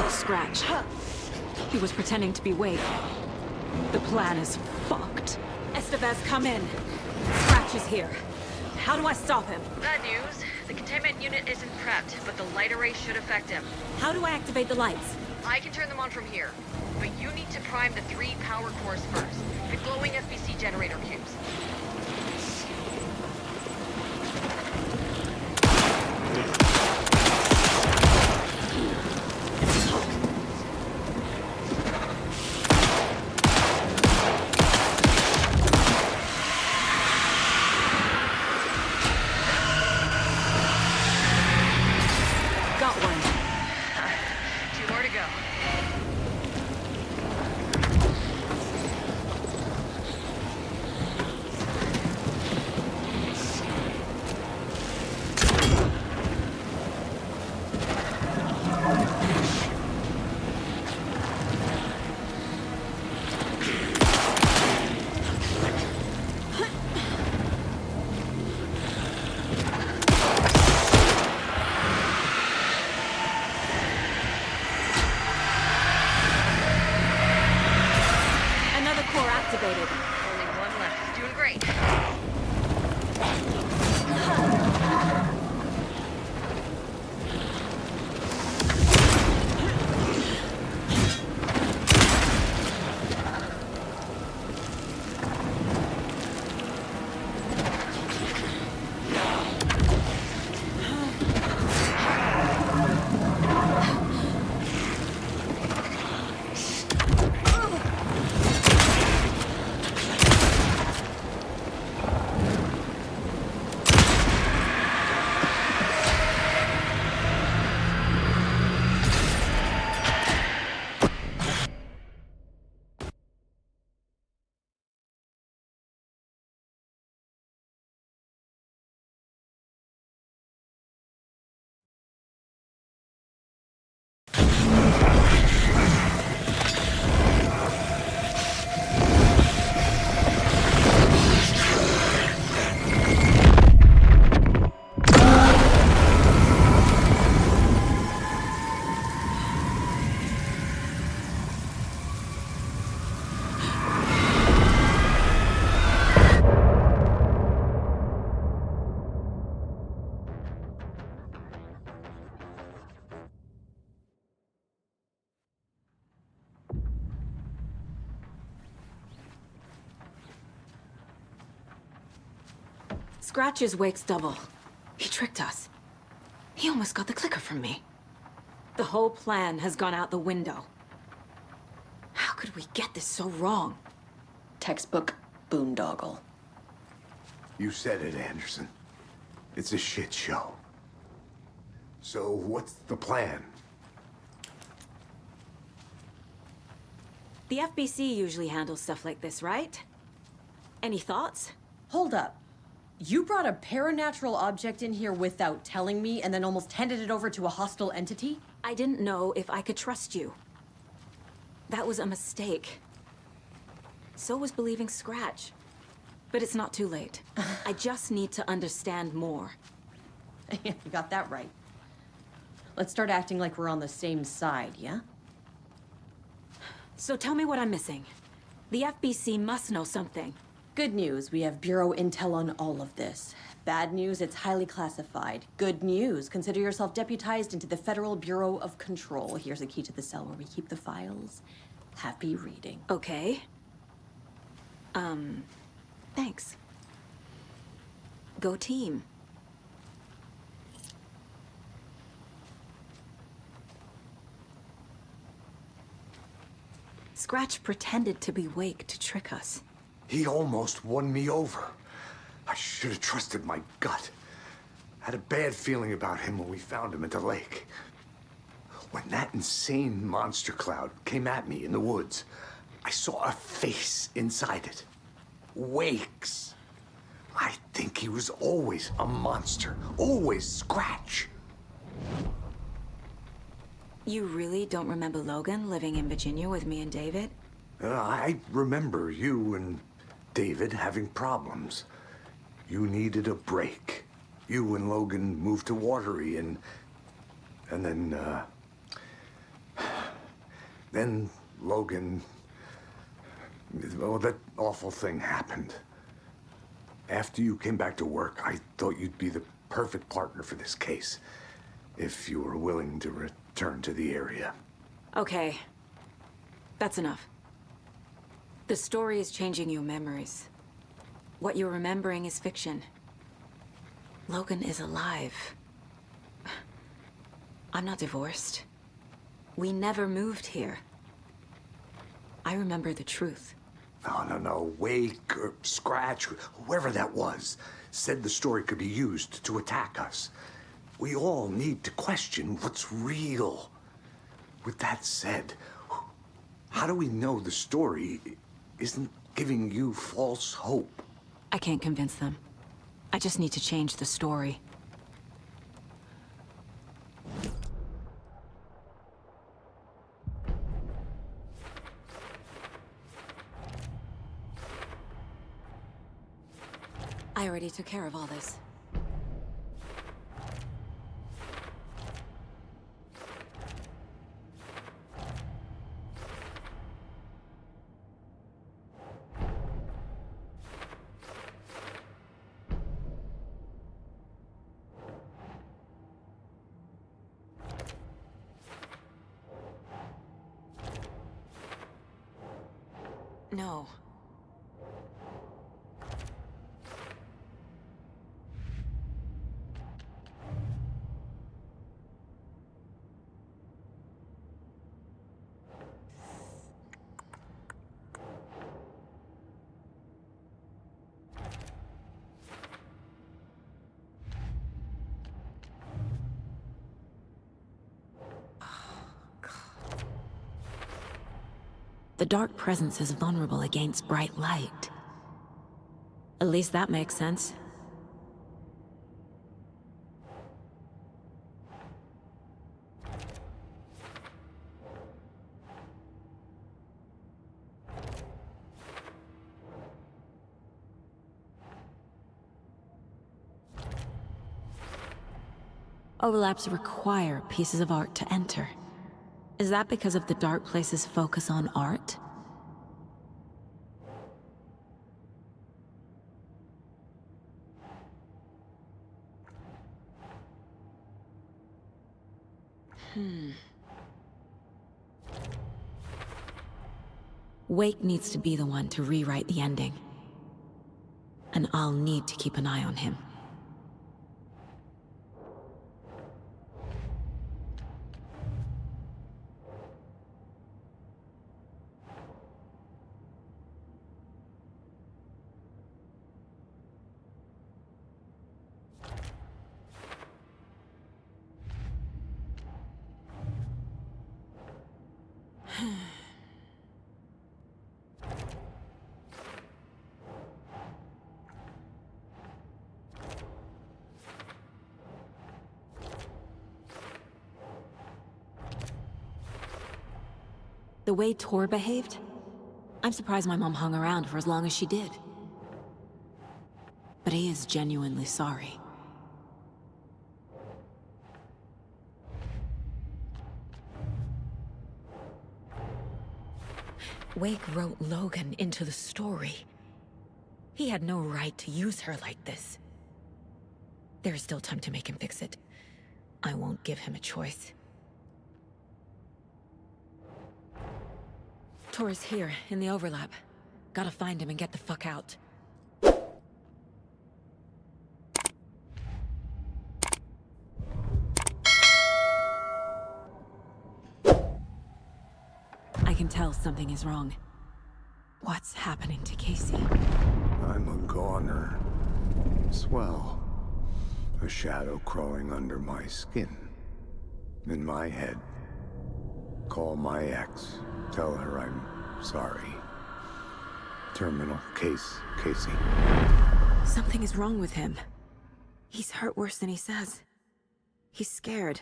Scratch. He was pretending to be Wake. The plan is fucked. Estevez, come in. Scratch is here. How do I stop him? Bad news. The containment unit isn't prepped, but the light array should affect him. How do I activate the lights? I can turn them on from here. But you need to prime the 3 power cores first. The glowing FBC generator cubes. Scratch's Wake's double. He tricked us. He almost got the clicker from me. The whole plan has gone out the window. How could we get this so wrong? Textbook boondoggle. You said it, Anderson. It's a shit show. So what's the plan? The FBC usually handles stuff like this, right? Any thoughts? Hold up. You brought a paranatural object in here without telling me and then almost handed it over to a hostile entity? I didn't know if I could trust you. That was a mistake. So was believing Scratch. But it's not too late. I just need to understand more. You got that right. Let's start acting like we're on the same side, yeah? So tell me what I'm missing. The FBC must know something. Good news, we have Bureau intel on all of this. Bad news, it's highly classified. Good news, consider yourself deputized into the Federal Bureau of Control. Here's a key to the cell where we keep the files. Happy reading. Okay. Thanks. Go team. Scratch pretended to be Wake to trick us. He almost won me over. I should have trusted my gut. Had a bad feeling about him when we found him at the lake. When that insane monster cloud came at me in the woods, I saw a face inside it. Wake's. I think he was always a monster. Always Scratch. You really don't remember Logan living in Virginia with me and David? I remember you and David having problems. You needed a break. You and Logan moved to Watery and then Logan Well, that awful thing happened. After you came back to work, I thought you'd be the perfect partner for this case. If you were willing to return to the area. Okay. That's enough. The story is changing your memories. What you're remembering is fiction. Logan is alive. I'm not divorced. We never moved here. I remember the truth. No. Wake or Scratch, whoever that was, said the story could be used to attack us. We all need to question what's real. With that said, how do we know the story isn't giving you false hope? I can't convince them. I just need to change the story. I already took care of all this. No. The dark presence is vulnerable against bright light. At least that makes sense. Overlaps require pieces of art to enter. Is that because of the dark place's focus on art? Wake needs to be the one to rewrite the ending. And I'll need to keep an eye on him. The way Tor behaved? I'm surprised my mom hung around for as long as she did. But he is genuinely sorry. Wake wrote Logan into the story. He had no right to use her like this. There is still time to make him fix it. I won't give him a choice. Tor is here, in the overlap. Gotta find him and get the fuck out. I can tell something is wrong. What's happening to Casey? I'm a goner. Swell. A shadow crawling under my skin. In my head. Call my ex. Tell her I'm sorry. Terminal case, Casey. Something is wrong with him. He's hurt worse than he says. He's scared.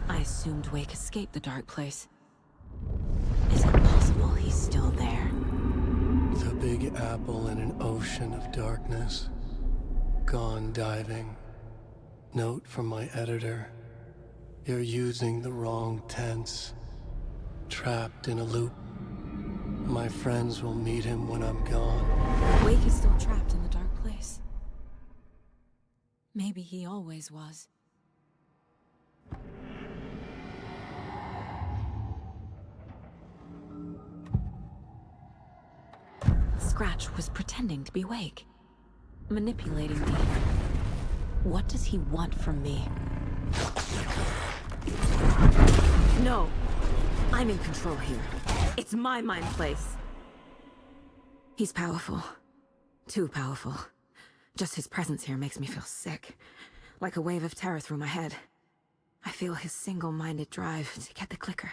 I assumed Wake escaped the dark place. Is it possible he's still there? The Big Apple in an ocean of darkness. Gone diving. Note from my editor. You're using the wrong tense. Trapped in a loop. My friends will meet him when I'm gone. Wake is still trapped in the dark place. Maybe he always was. Scratch was pretending to be Wake. Manipulating me. What does he want from me? No! I'm in control here. It's my mind place. He's powerful. Too powerful. Just his presence here makes me feel sick. Like a wave of terror through my head. I feel his single-minded drive to get the clicker.